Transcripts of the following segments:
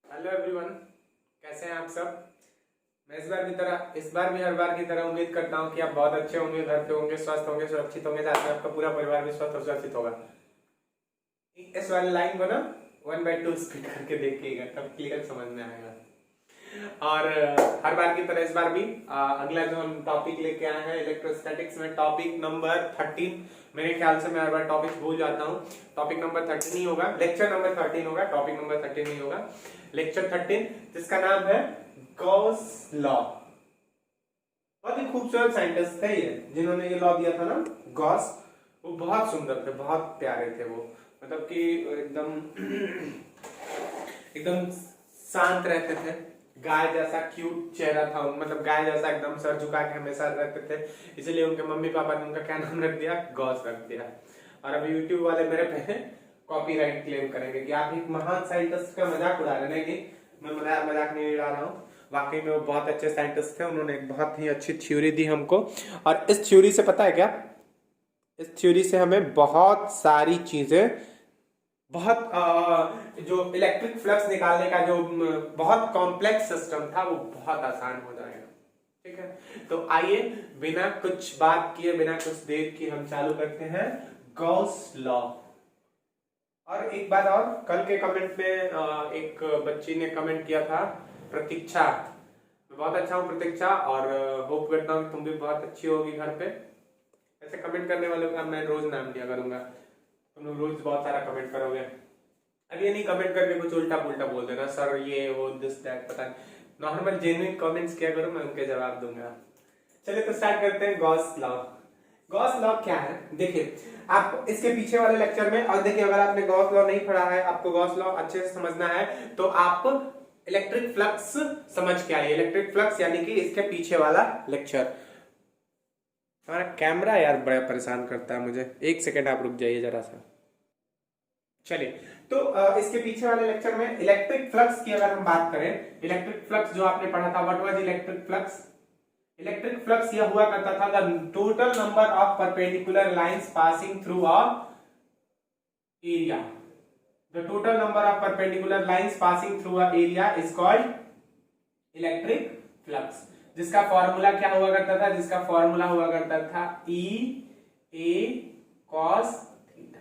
Hello everyone, कैसे हैं आप सब। मैं इस बार भी हर बार की तरह उम्मीद करता हूं कि आप बहुत अच्छे होंगे, घर पे होंगे, स्वस्थ होंगे, सुरक्षित होंगे, साथ में आपका पूरा परिवार भी स्वस्थ और सुरक्षित होगा। इस वाली लाइन को ना 1/2 स्पीड करके देखिएगा, तब क्लियर समझ में आएगा। और हर बार की तरह इस बार भी अगला जो हम टॉपिक लेके आए हैं इलेक्ट्रोस्टैटिक्स में टॉपिक नंबर 13। मेरे ख्याल से मैं हर बार टॉपिक भूल जाता हूँ। टॉपिक नंबर 13 ही होगा, लेक्चर नंबर 13 होगा, टॉपिक नंबर 13 ही होगा। लेक्चर 13 जिसका नाम है गॉस लॉ। बहुत ही खूबसूरत साइंटिस्ट थे ये, जिन्होंने ये लॉ दिया था ना, गॉस। वो बहुत सुंदर थे, बहुत प्यारे थे वो, मतलब कि एकदम एकदम शांत रहते थे। गाय जैसा क्यूट चेहरा था, मतलब गाय जैसा एकदम सर झुका के हमेशा रहते थे। इसलिए उनके मम्मी पापा ने उनका क्या नाम रख दिया, गॉस रख दिया। और अभी यूट्यूब वाले मेरे पे कॉपीराइट क्लेम करेंगे कि आप एक महान साइंटिस्ट का मजाक उड़ा रहे हैं। कि मैं मजाक नहीं उड़ा रहा हूँ, वाकई में वो बहुत अच्छे साइंटिस्ट थे। उन्होंने एक बहुत ही अच्छी थ्योरी दी हमको, और इस थ्योरी से पता है क्या, इस थ्योरी से हमें बहुत सारी चीजें, बहुत जो इलेक्ट्रिक फ्लक्स निकालने का जो बहुत कॉम्प्लेक्स सिस्टम था वो बहुत आसान हो जाएगा। ठीक है, तो आइए बिना कुछ बात किए, बिना कुछ देर की हम चालू करते हैं गॉस लॉ। और एक बात और, कल के कमेंट में एक बच्ची ने कमेंट किया था, प्रतीक्षा। मैं बहुत अच्छा हूँ प्रतीक्षा, और होप करता हूँ तुम भी बहुत अच्छी होगी घर पे। ऐसे कमेंट करने वालों का मैं रोज नाम लिया करूंगा, तुम लोग रोज बहुत सारा कमेंट करोगे। अब ये नहीं कमेंट करके कुछ उल्टा पुल्टा बोल देना, सर ये वो दिस दैट, पता नहीं। नॉर्मल जेन्युइन कमेंट्स किया करो, मैं उनके जवाब दूंगा। चलिए तो स्टार्ट करते हैं गॉस लॉ। गॉस लॉ क्या है, देखिए आप इसके पीछे वाले लेक्चर में, और देखिए अगर आपने गॉस लॉ नहीं पढ़ा है, आपको गॉस लॉ अच्छे से समझना है, तो आप इलेक्ट्रिक फ्लक्स समझ के आइए। इलेक्ट्रिक फ्लक्स यानी कि इसके पीछे वाला लेक्चर। हमारा कैमरा यार बड़ा परेशान करता है मुझे, एक सेकेंड आप रुक जाइए जरा सा। चलिए, तो इसके पीछे वाले लेक्चर में इलेक्ट्रिक फ्लक्स की अगर हम बात करें, इलेक्ट्रिक फ्लक्स जो आपने पढ़ा था, what was electric flux. Electric flux यह हुआ करता था the total number of perpendicular lines passing through a area. The total number of perpendicular lines passing through a area is called electric flux. जिसका formula क्या हुआ करता था, जिसका फॉर्मूला हुआ करता था ई ए कॉस थीटा।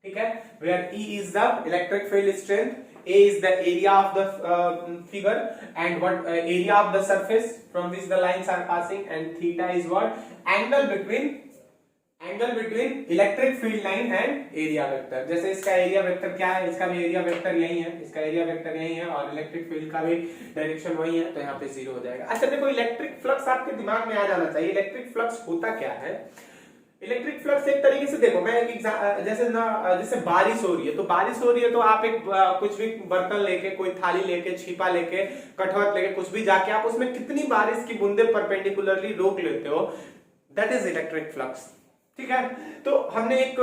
ठीक है, where E is the electric field strength, A is the area of the figure, and what area of the surface from which the lines are passing, and theta is what angle between electric field line and area vector. जैसे इसका area vector क्या है, इसका भी area vector यही है, इसका area vector यही है, और इलेक्ट्रिक फील्ड का भी डायरेक्शन वही है, तो यहाँ पे जीरो हो जाएगा। अच्छा देखो, इलेक्ट्रिक फ्लक्स आपके दिमाग में आ जाना चाहिए। इलेक्ट्रिक फ्लक्स होता क्या है, इलेक्ट्रिक फ्लक्स एक तरीके से, देखो मैं एक जैसे बारिश हो रही है, तो बारिश हो रही है तो आप एक कुछ भी बर्तन लेके, कोई थाली लेके, छिपा लेके, कठौत लेके, कुछ भी जाके आप उसमें कितनी बारिश की बूंदे परपेंडिकुलरली रोक लेते हो, दैट इज इलेक्ट्रिक फ्लक्स। ठीक है, तो हमने एक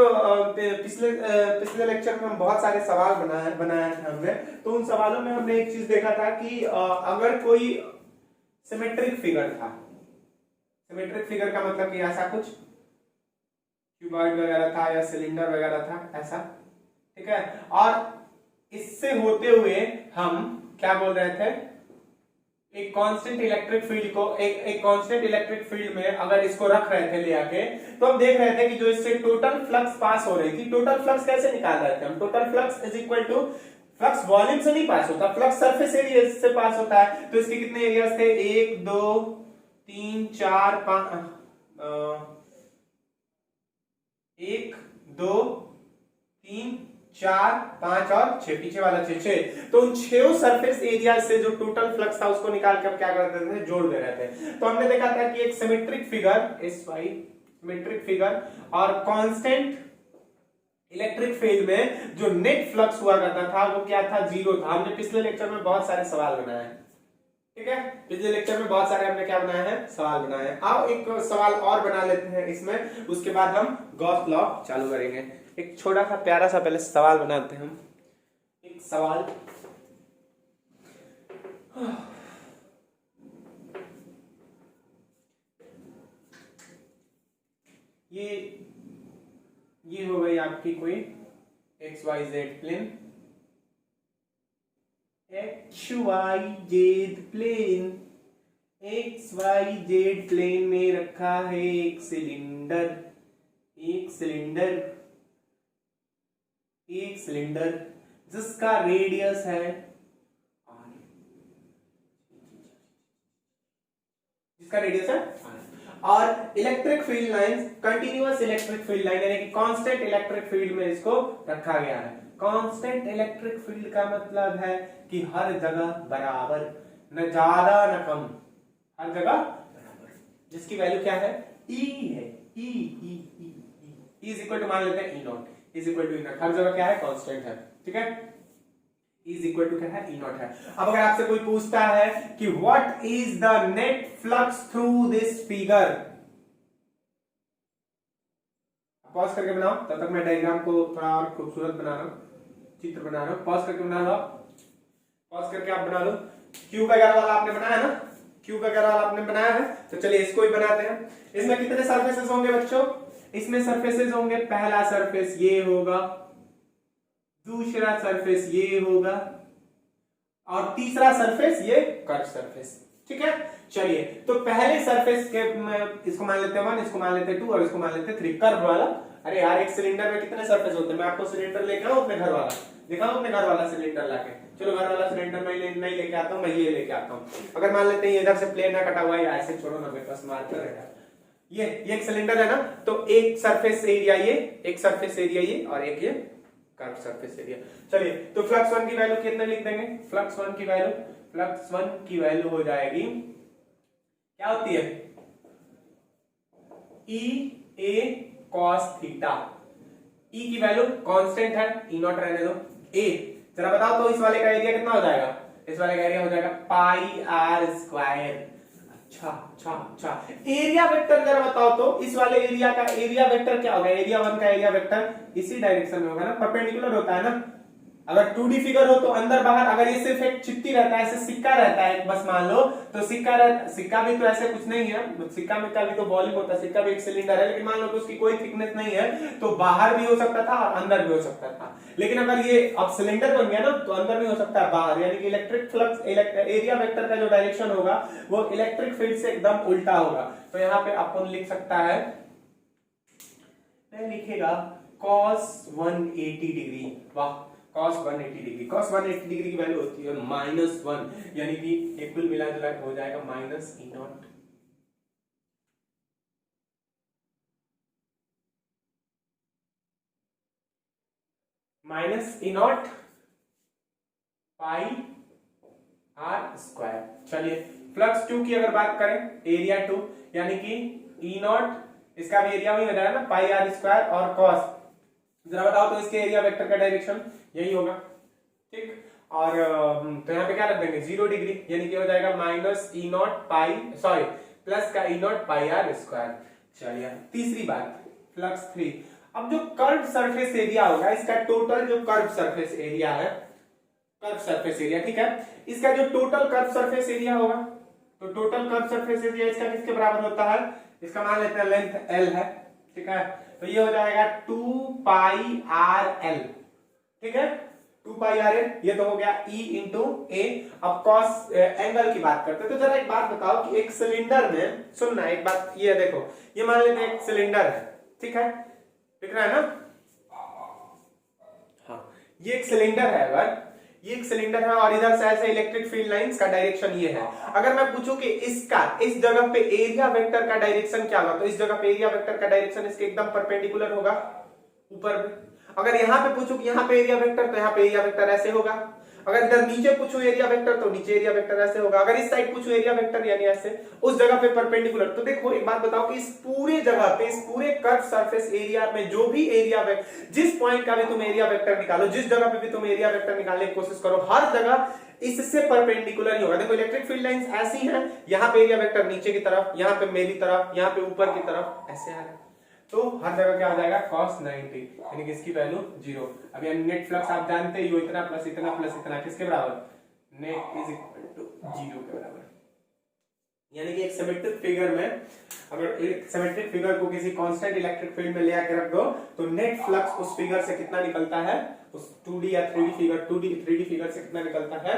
पिछले लेक्चर में हम बहुत सारे सवाल बनाए थे हमने, तो उन सवालों में हमने एक चीज देखा था कि अगर कोई सिमेट्रिक फिगर था, सिमेट्रिक फिगर का मतलब कि ऐसा कुछ क्यूबॉइड वगैरह था या सिलेंडर वगैरह था ऐसा। ठीक है, और इससे होते हुए हम क्या बोल रहे थे, एक कांस्टेंट इलेक्ट्रिक फील्ड को, एक कांस्टेंट इलेक्ट्रिक फील्ड में अगर इसको रख रहे थे ले आके, तो हम देख रहे थे कि जो इससे टोटल फ्लक्स पास हो रही थी, टोटल फ्लक्स कैसे निकाल रहे थे हम, total flux is equal to, flux volume से नहीं पास होता, फ्लक्स सरफेस एरिया से पास होता है। तो इसके कितने एरियाज थे, 1 2 3 4 5, 1 2 3 4 5 और 6, पीछे वाला 6। तो उन 6 सरफेस एरिया से जो टोटल फ्लक्स था उसको निकाल के क्या करते थे, जोड़ दे रहे थे। तो हमने देखा था कि एक symmetric figure, S Y symmetric figure, और कांस्टेंट इलेक्ट्रिक फील्ड में जो नेट फ्लक्स हुआ करता था वो क्या था, जीरो था। हमने पिछले लेक्चर में बहुत सारे सवाल बनाए हैं। ठीक है, पिछले लेक्चर में बहुत सारे हमने क्या बनाए हैं, सवाल बनाए हैं। आओ एक सवाल और बना लेते हैं इसमें, उसके बाद हम गॉस लॉ चालू करेंगे। एक छोटा सा प्यारा सा पहले सवाल बनाते हैं हम, एक सवाल। ये हो गई आपकी कोई XYZ plane, X Y Z plane, X Y Z plane में रखा है एक सिलेंडर, एक सिलेंडर, एक सिलेंडर जिसका रेडियस है, जिसका रेडियस है, और electric field lines, continuous electric field line यानी कि कांस्टेंट इलेक्ट्रिक फील्ड में इसको रखा गया है। कांस्टेंट इलेक्ट्रिक फील्ड का मतलब है कि हर जगह बराबर, न ज्यादा न कम, हर जगह बराबर, जिसकी वैल्यू क्या है, E है, E E E E is equal to, मान लेते हैं E not, is equal to E not, हर जगह क्या है, कांस्टेंट है, ठीक है, इज इक्वल टू क्या है, E नॉट है। अब अगर आपसे कोई पूछता है कि what is the net flux through this figure, pause करके बनाओ, तब तक मैं डायग्राम को थोड़ा और खूबसूरत बना रहा हूं, चित्र बना रहा हूं, पॉज करके बना लो, पॉज करके आप बना लो। क्यू वगैरह वाला आपने बनाया है ना, क्यू वगैरह वाला आपने बनाया है, तो चलिए इसको ही बनाते हैं। इसमें कितने सरफेसेस होंगे बच्चों, इसमें सरफेसेस होंगे, पहला सरफेस ये होगा, दूसरा सरफेस ये होगा, और तीसरा सरफेस ये कर्व सरफेस, ठीक है। चलिए तो पहले सरफेस के इसको मान लेते हैं 1, इसको मान लेते हैं 2 और इसको मान लेते हैं 3, कर्व वाला। अरे यार एक सिलेंडर में कितने सरफेस होते हैं, मैं आपको सिलेंडर लेके आऊं अपने घर वाला, दिखाऊं अपने घर वाला सिलेंडर लाके, चलो घर वाला सिलेंडर मैं नहीं लेके आता हूं, मैं ये लेके आता हूं। अगर मान लेते हैं इधर से प्लेन ना कटा हुआ है, ऐसे छोड़ो ना, मेरे पास मार्कर है, ये एक सिलेंडर है ना, तो एक सरफेस एरिया ये, एक सरफेस एरिया ये, और एक ये कर्व सरफेस एरिया। चलिए तो फ्लक्स 1 की वैल्यू कितने लिख देंगे, फ्लक्स 1 की वैल्यू, फ्लक्स 1 की वैल्यू हो जाएगी, क्या होती है, E A cos theta, E की वैल्यू कांस्टेंट है, E नॉट रहने दो, A जरा बताओ तो इस वाले का एरिया कितना हो जाएगा, इस वाले का एरिया हो जाएगा पाई आर स्क्वायर। अच्छा अच्छा अच्छा, एरिया वेक्टर जरा बताओ तो इस वाले एरिया का एरिया वेक्टर क्या होगा, एरिया 1 का एरिया वेक्टर इसी डायरेक्शन में होगा ना, परपेंडिकुलर होता है ना। अगर 2D फिगर हो तो अंदर बाहर, अगर ये सिर्फ एक चिट्ठी रहता है, ऐसे सिक्का रहता है बस मान लो, तो सिक्का भी तो ऐसे कुछ नहीं है, सिक्का में का भी तो वॉल्यूम होता है, सिक्का भी एक सिलेंडर है, लेकिन मान लो तो उसकी कोई थिकनेस नहीं है, तो बाहर भी हो सकता था और अंदर भी हो सकता था। लेकिन अगर ये अब सिलेंडर बन गया ना, तो अंदर भी हो सकता है बाहर, यानी कि इलेक्ट्रिक फ्लक्स, एरिया वेक्टर का जो डायरेक्शन होगा वो इलेक्ट्रिक फील्ड से एकदम उल्टा होगा। तो यहाँ पे अपन लिख सकता है, लिखेगा cos 180 डिग्री, वाह, cos 180 डिग्री, cos 180 डिग्री की वैल्यू होती है -1, यानी कि एक कुल मिला जुला हो जाएगा minus E nought, minus E nought pi r square. चलिए फ्लक्स 2 की अगर बात करें, एरिया 2 यानी कि E नॉट, इसका भी एरिया वही हो जाएगा ना, पाई आर स्क्वायर और cos, जरा बताओ तो इसके एरिया वेक्टर का डायरेक्शन यही होगा, ठीक। और तो यहाँ पे क्या रख देंगे 0 डिग्री, यानी कि हो जाएगा minus E nought pi, sorry plus का E nought pi r square. चलिए तीसरी बात, फ्लक्स 3, अब जो कर्व सरफेस एरिया होगा, इसका टोटल जो कर्व सरफेस एरिया है, कर्व सरफेस एरिया, ठीक है, इसका जो टोटल कर्व सरफेस एरिया होगा, तो टोटल कर्व सरफेस एरिया इसका किसके बराबर होता है, इसका मान लेते हैं लेंथ L है, ठीक है, तो ये हो जाएगा 2 पाई आर एल, ठीक है, 2 पाई आर एल, ये तो हो गया E इंटू ए। अब कॉस एंगल की बात करते हैं, तो जरा एक बात बताओ कि एक सिलेंडर में, सुनना एक बात, ये देखो, ये मान लेते हैं एक सिलेंडर है, ठीक है, दिख रहा है ना, हाँ ये एक सिलेंडर है, अगर ये एक सिलेंडर है और इधर से ऐसे इलेक्ट्रिक फील्ड लाइंस का डायरेक्शन ये है, अगर मैं पूछूं कि इसका इस जगह पे एरिया वेक्टर का डायरेक्शन क्या होगा, तो इस जगह पे एरिया वेक्टर का डायरेक्शन इसके एकदम परपेंडिकुलर होगा ऊपर में। अगर यहां पे पूछूं कि यहां पे एरिया वेक्टर, तो यहां पे एरिया वेक्टर ऐसे होगा। अगर इधर नीचे पूछूं एरिया वेक्टर, तो नीचे एरिया वेक्टर ऐसे होगा। अगर इस साइड पूछूं एरिया वेक्टर यानी ऐसे, उस जगह पे परपेंडिकुलर। तो देखो एक बात बताओ कि इस पूरे जगह पे, इस पूरे कर्व सरफेस एरिया में जो भी एरिया वेक्टर, जिस पॉइंट का भी तुम एरिया वेक्टर निकालो, जिस जगह पे भी तुम एरिया वेक्टर निकालने की कोशिश करो, हर जगह इससे परपेंडिकुलर ही होगा। देखो इलेक्ट्रिक फील्ड लाइंस ऐसी हैं, यहां पे एरिया वेक्टर नीचे की तरफ, यहां पे मेरी तरफ, यहां पे ऊपर की तरफ, ऐसे आ रहा है, तो हर जगह क्या हो जाएगा cos 90, यानी कि इसकी वैल्यू 0। अब यानी नेट फ्लक्स आप जानते ही हो, इतना प्लस इतना प्लस इतना किसके बराबर, नेट इज इक्वल टू 0 के बराबर। यानी कि एक सिमेट्रिक फिगर में अगर एक सिमेट्रिक फिगर को किसी कांस्टेंट इलेक्ट्रिक फील्ड में ले आके रख दो तो नेट फ्लक्स उस फिगर से कितना निकलता है, उस 2D या 3D figure 2D 3D figure से कितना निकलता है,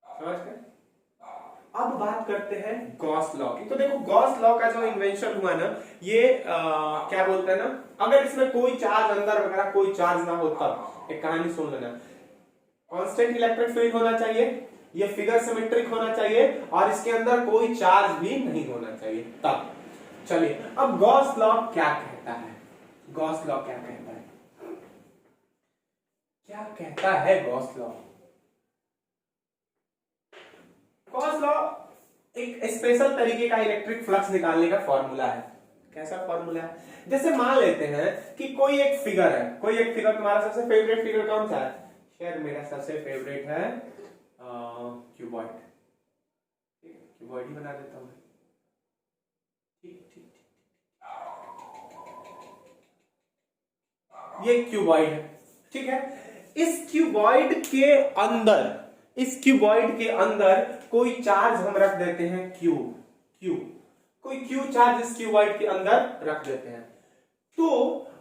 समझ गए। अब बात करते हैं गॉस लॉ की। तो देखो गॉस लॉ का जो इन्वेंशन हुआ ना, ये क्या बोलते हैं ना, अगर इसमें कोई चार्ज अंदर वगैरह कोई चार्ज ना हो तब, एक कहानी सुन लेना, कांस्टेंट इलेक्ट्रिक फील्ड होना चाहिए, ये फिगर सिमेट्रिक होना चाहिए और इसके अंदर कोई चार्ज भी नहीं होना चाहिए तब। चलिए अब गॉस लॉ क्या कहता है, गॉस लॉ क्या कहता है, क्या कहता है गॉस लॉ। गॉस लॉ एक स्पेशल तरीके का इलेक्ट्रिक फ्लक्स निकालने का फॉर्मूला है। कैसा फॉर्मूला है, जैसे मान लेते हैं कि कोई एक फिगर है, कोई एक फिगर, तुम्हारा सबसे फेवरेट फिगर कौन सा है, शायद मेरा सबसे फेवरेट है क्यूबॉइड, क्यूबॉइड ही बना देता हूं। ठीक ठीक ठीक, ये क्यूबॉइड है, ठीक है। इस क्यूबॉइड के अंदर, इस क्यूबॉइड के अंदर कोई चार्ज हम रख देते हैं क्यू, क्यू, कोई क्यू चार्ज इस क्यूबॉइड के अंदर रख देते हैं। तो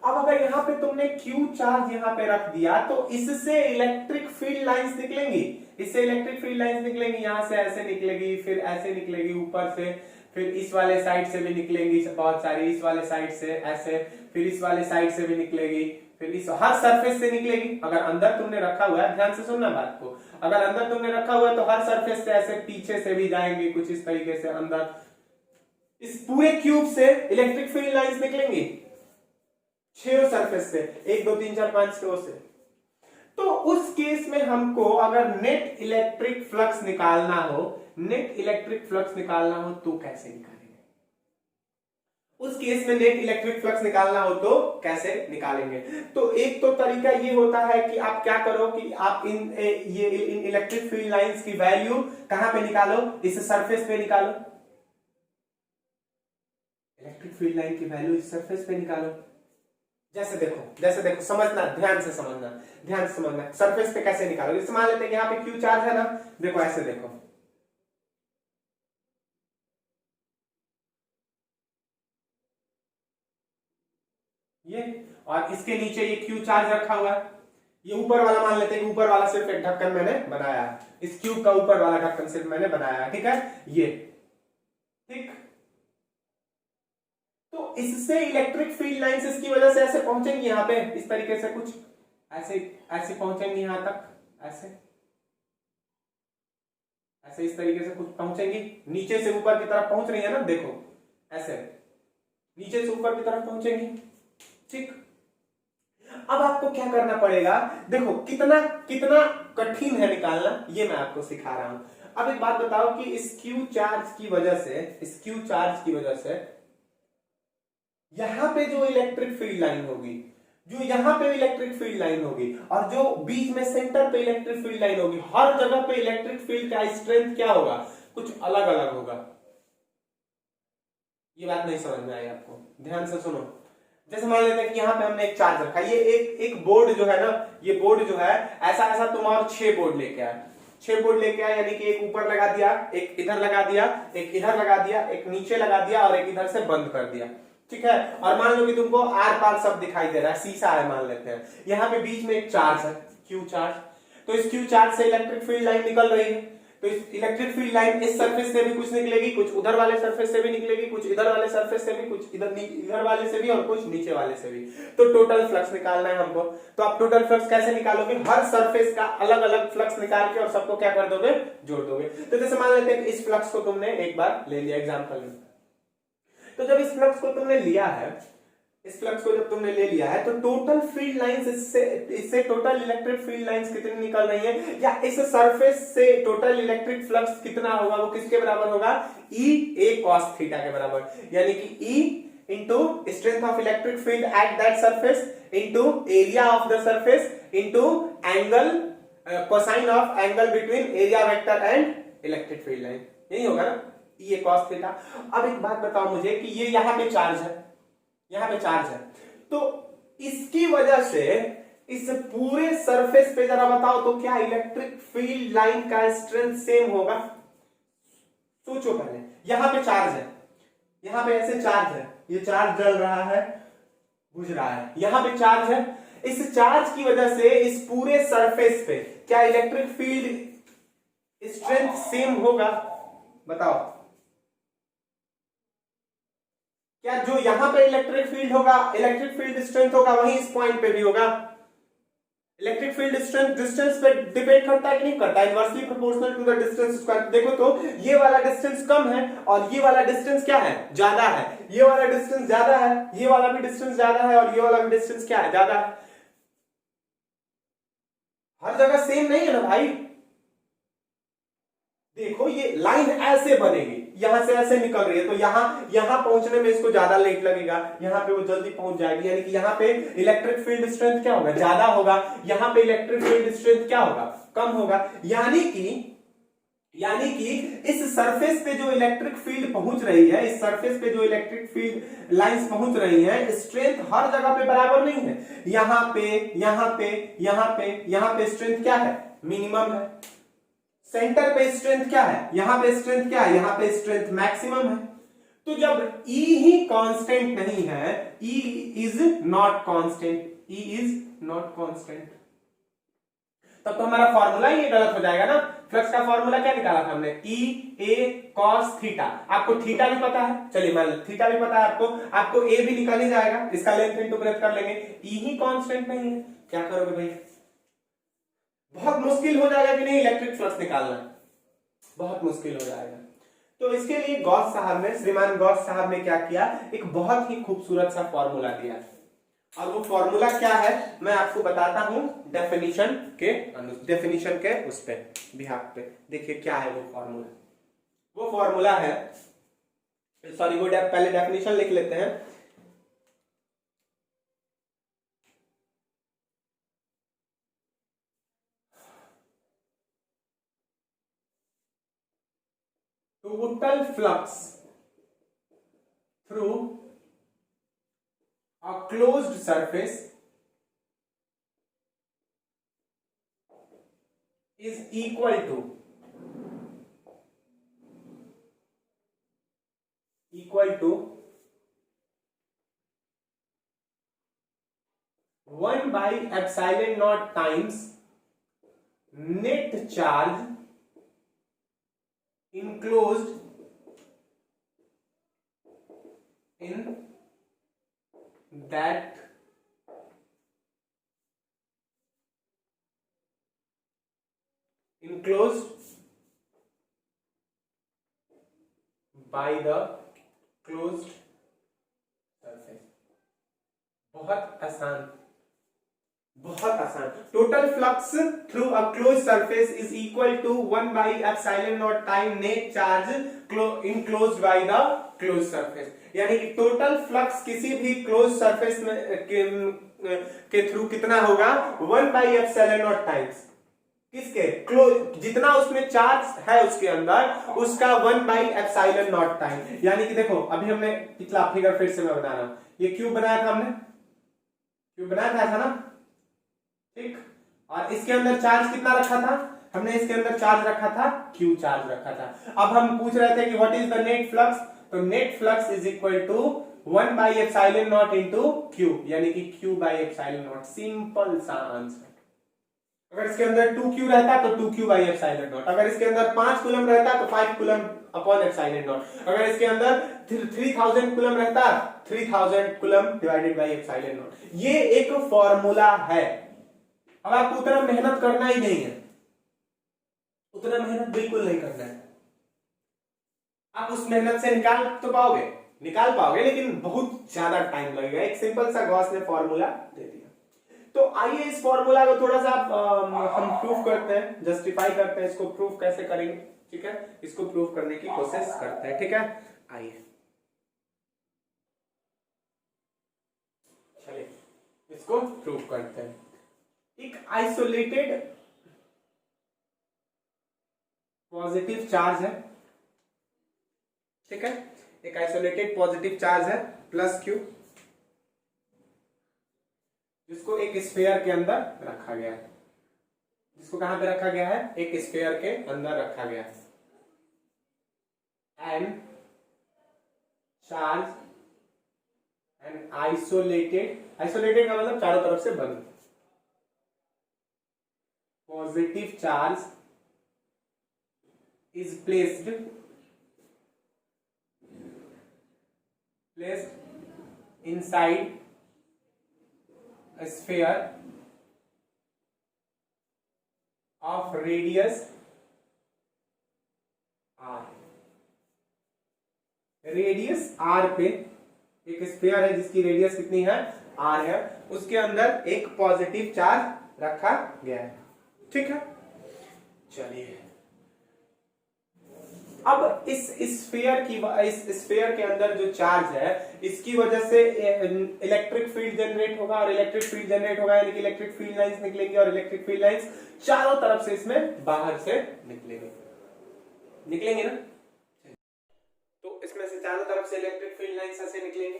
अब अगर यहां पे तुमने क्यू चार्ज यहां पे रख दिया तो इससे इलेक्ट्रिक फील्ड लाइंस निकलेंगी, इससे इलेक्ट्रिक फील्ड लाइंस निकलेंगी, यहां से ऐसे निकलेगी, फिर ऐसे निकलेगी ऊपर से, फिर इस वाले साइड से भी निकलेंगी बहुत सारी, इस वाले साइड से ऐसे, फिर इस वाले साइड से भी निकलेगी, फिर इस हर सरफेस से निकलेगी। अगर अंदर तुमने रखा हुआ है, ध्यान से सुनना बात को, अगर अंदर तुमने रखा हुआ है तो हर सरफेस से ऐसे पीछे से भी जाएंगे कुछ इस तरीके से अंदर, इस पूरे क्यूब से इलेक्ट्रिक फील्ड लाइंस निकलेंगी 6 सरफेस से, 1 2 3 4 5 6 से। तो उस केस में हमको अगर नेट इलेक्ट्रिक फ्लक्स निकालना हो, नेट इलेक्ट्रिक फ्लक्स निकालना हो तो कैसे निकालेंगे, उस केस में नेट इलेक्ट्रिक फ्लक्स निकालना हो तो कैसे निकालेंगे। तो एक तो तरीका ये होता है कि आप क्या करो कि आप इन इलेक्ट्रिक फील्ड लाइंस की वैल्यू कहां पे निकालो, इस सरफेस पे निकालो, इलेक्ट्रिक फील्ड लाइन की वैल्यू इस सरफेस पे निकालो। जैसे देखो समझना, ध्यान से समझना, ध्यान से समझना, सरफेस पे कैसे निकालोगे। जैसे मान लेते हैं कि यहाँ पे क्यू चार्ज है ना, देखो ऐसे देखो, ये, और इसके नीचे ये क्यू चार्ज रखा हुआ है, ये ऊपर वाला मान लेते हैं कि ऊपर वाला सिर्फ एक ढक्कन मैंने बनाया है, इस क्यूब का ऊपर वाला ढक्कन सिर्फ मैंने बनाया है, ठीक है, ये ठीक। तो इससे इलेक्ट्रिक फील्ड लाइंस इसकी वजह से ऐसे पहुंचेंगी यहाँ पे, इस तरीके से कुछ ऐसे ऐसे पहुंचेंगी यहां तक, ऐसे ऐसे इस तरीके से कुछ पहुंचेंगी, नीचे से ऊपर की तरफ पहुंच रही है ना, देखो ऐसे नीचे से ऊपर की तरफ पहुंचेंगी, ठीक। अब आपको क्या करना पड़ेगा, देखो कितना कितना कठिन है निकालना, ये मैं आपको सिखा रहा हूं। अब एक बात बताओ कि इस क्यू चार्ज की वजह से, इस क्यू चार्ज की वजह से यहां पे जो इलेक्ट्रिक फील्ड लाइन होगी, जो यहां पे इलेक्ट्रिक फील्ड लाइन होगी और जो बीच में सेंटर पे इलेक्ट्रिक फील्ड लाइन होगी, हर जगह पे इलेक्ट्रिक फील्ड का स्ट्रेंथ क्या होगा, कुछ अलग अलग होगा। ये बात नहीं समझ में आई आपको, ध्यान से सुनो। जैसे मान लेते हैं कि यहाँ पे हमने एक चार्ज रखा, ये एक बोर्ड जो है ना, ये बोर्ड जो है ऐसा ऐसा तुम और 6 बोर्ड लेके आए, 6 बोर्ड लेके आए, यानी कि एक ऊपर लगा दिया, एक इधर लगा दिया, एक इधर लगा दिया, एक नीचे लगा दिया और एक इधर से बंद कर दिया, ठीक है। और मान लो कि तुमको आर पार सब दिखाई दे रहा है, शीशा है मान लेते हैं, यहाँ पे बीच में एक चार्ज है क्यू चार्ज, तो इस क्यू चार्ज से इलेक्ट्रिक फील्ड लाइन निकल रही है, तो इस इलेक्ट्रिक फील्ड लाइन इस सरफेस से भी कुछ निकलेगी, कुछ उधर वाले सरफेस से भी निकलेगी, कुछ इधर वाले सरफेस से भी, कुछ इधर वाले से भी और कुछ नीचे वाले से भी। तो टोटल फ्लक्स निकालना है हमको। तो आप टोटल फ्लक्स कैसे निकालोगे, हर सरफेस का अलग अलग फ्लक्स निकाल के और सबको क्या कर दोगे, जोड़ दोगे। तो जैसे मान लेते हैं कि इस फ्लक्स को तुमने एक बार ले लिया एग्जाम्पल में, तो जब इस फ्लक्स को तुमने लिया है, इस फ्लक्स को जब तुमने ले लिया है तो टोटल फील्ड लाइंस इससे टोटल इलेक्ट्रिक फील्ड लाइंस कितनी निकल रही है, या इस सरफेस से टोटल इलेक्ट्रिक फ्लक्स कितना होगा, वो किसके बराबर होगा, ई ए कॉस थीटा के बराबर, यानी कि E into strength of electric field at that surface into area of the surface into angle cosine of angle between area vector and electric field line, यही होगा ना, ये कॉस थीटा। अब एक बात बताओ मुझे कि ये यहां पे चार्ज है, यहां पे चार्ज है, तो इसकी वजह से इस पूरे सरफेस पे जरा बताओ तो क्या इलेक्ट्रिक फील्ड लाइन का स्ट्रेंथ सेम होगा, सोचो पहले, यहां पे चार्ज है, यहां पे ऐसे चार्ज है, ये चार्ज जल रहा है, बुझ रहा है, यहां पे चार्ज है। इस चार्ज की वजह से इस पूरे सरफेस पे क्या इलेक्ट्रिक फील्ड स्ट्रेंथ सेम होगा? बताओ, क्या जो यहां पे इलेक्ट्रिक फील्ड होगा, इलेक्ट्रिक फील्ड स्ट्रेंथ होगा, वही इस पॉइंट पे भी होगा? इलेक्ट्रिक फील्ड स्ट्रेंथ डिस्टेंस पे डिपेंड करता है कि नहीं करता? Inversely proportional to the distance square. देखो तो ये वाला डिस्टेंस कम है और ये वाला डिस्टेंस क्या है? ज्यादा है। ये वाला डिस्टेंस ज्यादा है, ये वाला भी डिस्टेंस ज्यादा है, और ये वाला भी डिस्टेंस क्या है? ज्यादा है। हर जगह सेम नहीं है ना भाई। देखो ये लाइन ऐसे बनेगी, यहां से ऐसे निकल रही है, तो यहां पहुंचने में इसको ज्यादा लेट लगेगा, यहां पे वो जल्दी पहुंच जाएगी, यानी कि यहां पे इलेक्ट्रिक फील्ड स्ट्रेंथ क्या होगा? ज्यादा होगा। यहां पे इलेक्ट्रिक फील्ड स्ट्रेंथ क्या होगा? कम होगा। यानी कि इस सरफेस पे जो इलेक्ट्रिक फील्ड पहुंच रही है, इस सरफेस पे जो इलेक्ट्रिक फील्ड लाइंस पहुंच रही है, स्ट्रेंथ हर जगह पे बराबर नहीं है। यहां पे, यहां पे, यहां पे, यहां पे स्ट्रेंथ क्या है? मिनिमम है। सेंटर पे स्ट्रेंथ क्या है? यहां पे स्ट्रेंथ क्या है? यहां पे स्ट्रेंथ मैक्सिमम है। तो जब E ही कांस्टेंट नहीं है, E is not constant, E is not constant, तब तो हमारा फॉर्मूला ही गलत हो जाएगा ना। फ्लक्स का फॉर्मूला क्या निकाला था हमने? E A cos theta. आपको थीटा भी पता है, चलिए मान लो थीटा भी पता है आपको A भी निकल ही जाएगा, इसका लेंथ इनटू ब्रेथ कर लेंगे। E ही कांस्टेंट नहीं है, क्या करोगे भाई? बहुत मुश्किल हो जाएगा कि नहीं इलेक्ट्रिक फ्लक्स निकालना, बहुत मुश्किल हो जाएगा। तो इसके लिए गॉस साहब ने, श्रीमान गॉस साहब ने क्या किया? एक बहुत ही खूबसूरत सा फॉर्मूला दिया, और वो फॉर्मूला क्या है मैं आपको बताता हूं डेफिनेशन के उस पे बिहाफ पे। देखिए क्या है वो फॉर्मूला। वो फॉर्मूला है, सॉरी वो पहले डेफिनेशन लिख लेते हैं। Total flux through a closed surface is equal to 1 by epsilon naught times net charge enclosed in that enclosed by the closed surface। बहुत आसान, बहुत आसान। Total flux through a close surface is equal to 1 by epsilon nought time net charge enclosed by the close surface. यानी कि total flux किसी भी close surface में के थ्रू कितना होगा? 1 बाई एप्सिलॉन नॉट टाइम्स किसके? क्लोज, जितना उसमें चार्ज है उसके अंदर, उसका 1 बाई एप्सिलॉन नॉट टाइम। यानी कि देखो अभी हमने पिछला फिगर फिर से मैं बना रहा हूं, ये क्यूब बनाया था हमने, क्यूब बनाया था ऐसा ना, ठीक। और इसके अंदर चार्ज कितना रखा था हमने? इसके अंदर चार्ज रखा था Q चार्ज रखा था। अब हम पूछ रहे थे कि what is the net flux, तो net flux is equal to 1 by epsilon not into Q, यानी कि Q by epsilon not. Simple सा आंसर। अगर इसके अंदर 2Q रहता तो 2Q बाई एप्सिलॉन नॉट, अगर इसके अंदर 5 कूलम रहता तो 5 कूलम अपॉन एप्सिलॉन नॉट, अगर इसके अंदर 3000 कूलम रहता 3000 coulomb divided by epsilon not. ये एक फॉर्मूला है। अब आपको उतना मेहनत करना ही नहीं है, उतना मेहनत बिल्कुल नहीं करना है। आप उस मेहनत से निकाल तो पाओगे, निकाल पाओगे, लेकिन बहुत ज्यादा टाइम लगेगा। एक सिंपल सा गॉस ने फॉर्मूला दे दिया। तो आइए इस फॉर्मूला को थोड़ा सा हम प्रूफ करते हैं, जस्टिफाई करते हैं, इसको प्रूफ कैसे करेंगे, ठीक है। इसको प्रूफ करने की कोशिश करते हैं, ठीक है। आइए चलिए इसको प्रूफ करते हैं। एक आइसोलेटेड पॉजिटिव चार्ज है, ठीक है। एक आइसोलेटेड पॉजिटिव चार्ज है प्लस Q, जिसको एक स्फीयर के अंदर रखा गया है। जिसको कहां पे रखा गया है? एक स्फीयर के अंदर रखा गया है। एन चार्ज एंड आइसोलेटेड का मतलब चारों तरफ से बंद, positive charge is placed inside a sphere of radius r. Radius r पे एक स्फीयर है जिसकी रेडियस कितनी है r है, उसके अंदर एक पॉजिटिव चार्ज रखा गया है। ठीक है, चलिए अब इस स्फीयर के अंदर जो चार्ज है इसकी वजह से इलेक्ट्रिक फील्ड जनरेट होगा, और इलेक्ट्रिक फील्ड जनरेट होगा यानी कि इलेक्ट्रिक फील्ड लाइंस निकलेंगी, और इलेक्ट्रिक फील्ड लाइंस चारों तरफ से इसमें बाहर से निकलेंगे ना। तो इसमें से चारों तरफ से इलेक्ट्रिक फील्ड लाइंस ऐसे निकलेंगे,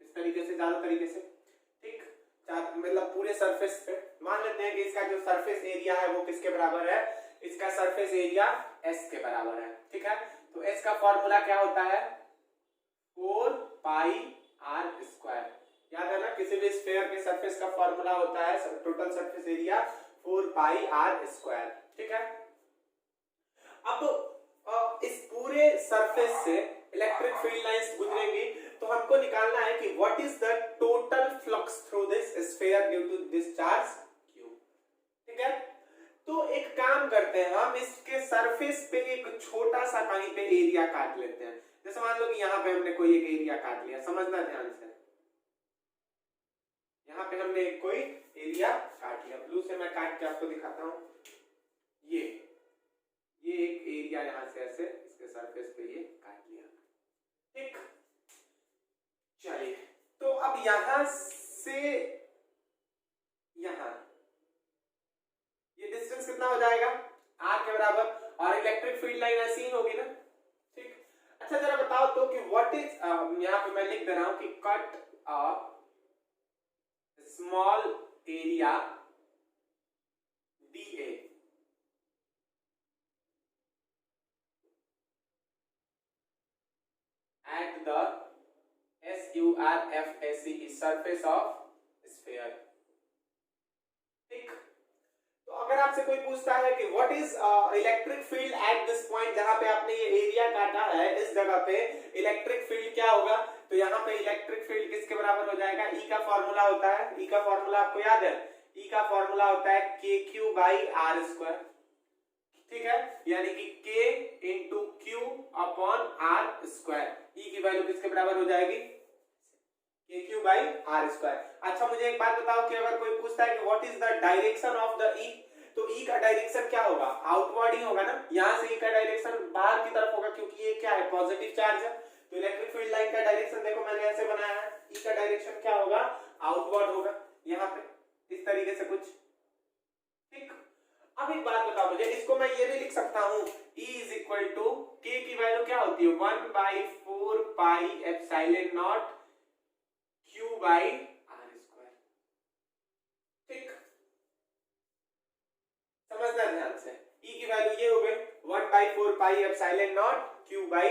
इस तरीके से, चारों तरीके से। ठीक, मतलब पूरे सरफेस पे मान लेते हैं कि इसका जो सरफेस एरिया है वो किसके बराबर है, इसका सरफेस एरिया S के बराबर है। ठीक है, तो S का फॉर्मूला क्या होता है 4 पाई r स्क्वायर। याद है ना, किसी भी स्फीयर के सरफेस का फॉर्मूला होता है total surface area 4 pi r square. ठीक है, अब इस पूरे सरफेस से इलेक्ट्रिक फील्ड लाइंस गुजरेंगी, तो हमको निकालना है कि what is the total flux through this sphere due to this charge q। ठीक है, तो एक काम करते हैं, हम इसके सरफेस पे एक छोटा सा कहीं पे एरिया काट लेते हैं। जैसे मान लो कि यहाँ पे हमने कोई एक एरिया काट लिया, समझना ध्यान से, यहाँ पे हमने एक कोई एरिया काट लिया, ब्लू से मैं काट के आपको दिखाता हूँ। ये एक एरिया यहाँ से ऐसे इसके सरफेस पे ये काट लिया। ठीक, चलिए, तो अब यहां से यहां ये डिस्टेंस कितना हो जाएगा r के बराबर, और इलेक्ट्रिक फील्ड लाइन ऐसी ही होगी ना। ठीक, अच्छा जरा बताओ तो कि व्हाट इज, यहां पे मैं लिख दे रहा हूं कि cut a small area dA at the SURFACE surface of sphere। ठीक, तो अगर आपसे कोई पूछता है कि what is electric field at this point, जहां पे आपने ये एरिया काटा है इस जगह पे इलेक्ट्रिक फील्ड क्या होगा, तो यहाँ पे इलेक्ट्रिक फील्ड किसके बराबर हो जाएगा, E का फॉर्मूला होता है, E का फॉर्मूला आपको याद है, E का फॉर्मूला होता है KQ बाई R स्क्वायर। ठीक है, यानी कि K into Q upon R square, E की वैल्यू किसके बराबर हो जाएगी KQ बाई R स्क्वायर। अच्छा मुझे एक बात बताओ कि अगर कोई पूछता है कि what is the direction of the E, तो E का डायरेक्शन क्या होगा, आउटवर्ड ही होगा ना, यहां से E का डायरेक्शन बाहर की तरफ होगा, क्योंकि ये क्या है पॉजिटिव चार्ज है। तो इलेक्ट्रिक फील्ड लाइन का डायरेक्शन देखो मैंने ऐसे बनाया है, E का डायरेक्शन क्या होगा, आउटवर्ड होगा, यहाँ पे इस तरीके से कुछ। ठीक, अब एक बात बताओ मुझे, इसको मैं ये भी लिख सकता हूं E is equal to K की वैल्यू क्या होती है 1/4 pi epsilon nought Q by R square. ठीक, समझना ध्यान से, E की वैल्यू ये हो गई 1/4 pi epsilon nought Q by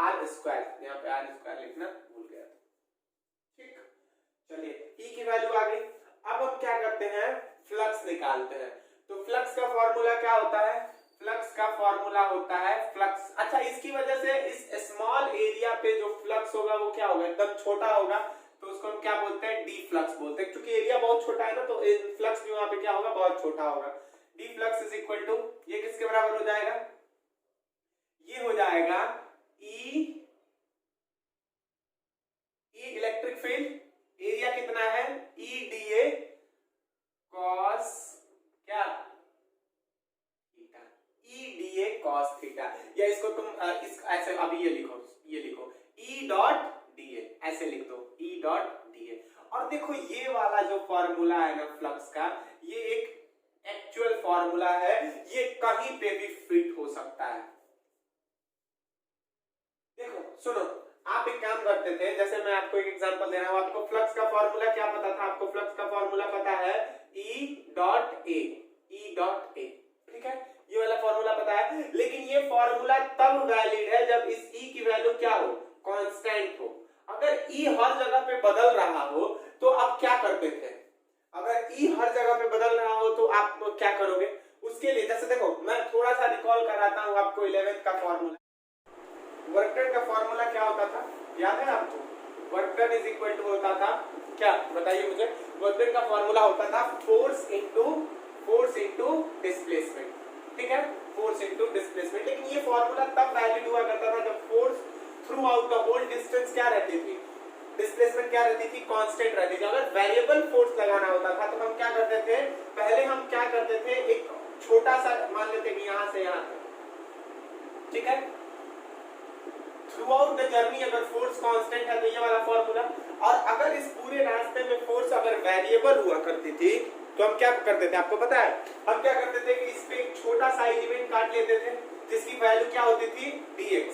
R square, यहाँ पे R स्क्वायर लिखना भूल गया। ठीक, चलिए E की वैल्यू आ गई। अब हम क्या करते हैं, फ्लक्स निकालते हैं। तो फ्लक्स का फॉर्मूला क्या होता है, फ्लक्स का फॉर्मूला होता है फ्लक्स, अच्छा इसकी वजह से इस स्मॉल एरिया पे जो फ्लक्स होगा वो क्या होगा, एकदम छोटा होगा, तो उसको हम क्या बोलते हैं, डी फ्लक्स बोलते हैं, क्योंकि एरिया बहुत छोटा है ना, तो फ्लक्स भी वहां पे क्या होगा, बहुत छोटा होगा। D flux is equal to, ये किसके बराबर हो जाएगा, ये हो जाएगा ई इलेक्ट्रिक फील्ड, एरिया कितना है ई डी ए कॉस क्या theta, E D A cos theta, या इसको तुम इस ऐसे अभी ये लिखो ई डॉट डी ए, ऐसे लिख दो ई डॉट डी ए। और देखो ये वाला जो फॉर्मूला है ना फ्लक्स का, ये एक एक्चुअल फॉर्मूला है, ये कहीं पे भी फिट हो सकता है। देखो सुनो, आप एक काम करते थे, जैसे मैं आपको एक एग्जांपल दे रहा हूं, आपको फ्लक्स का फॉर्मूला क्या पता था, आपको फ्लक्स का फॉर्मूला पता है E डॉट ए, ठीक है, ये वाला फॉर्मूला पता है, लेकिन ये फॉर्मूला तब वैलिड है जब इस E की हर जगह पे बदलना हो तो आप क्या करोगे? उसके लिए जैसे देखो मैं थोड़ा सा रिकॉल कराता हूँ आपको 11th का फॉर्मूला। वर्क डन का फॉर्मूला क्या होता था, याद है आपको? Work done is equal to होता था क्या, बताइए मुझे। वर्क डन का फॉर्मूला होता था फोर्स इनटू डिस्प्लेसमेंट, ठीक है, फोर्स इनटू डिस्प्लेसमेंट। लेकिन ये फॉर्मूला तब वैलिड हुआ करता था जब force throughout the whole distance क्या रहती थी, डिस्प्लेसमेंट क्या रहती थी, कांस्टेंट रहती थी। अगर वेरिएबल फोर्स लगाना होता था तो हम क्या करते थे, पहले हम क्या करते थे, एक छोटा सा मान लेते कि यहां से यहां तक, ठीक है, थ्रू आउट द जर्नी अगर फोर्स कांस्टेंट है तो ये वाला फॉर्मूला। और अगर इस पूरे रास्ते में फोर्स अगर वेरिएबल हुआ करती थी तो हम क्या करते थे, आपको पता है? हम क्या करते थे कि इस पे एक छोटा सा एलिमेंट काट लेते थे जिसकी वैल्यू क्या होती थी, dx,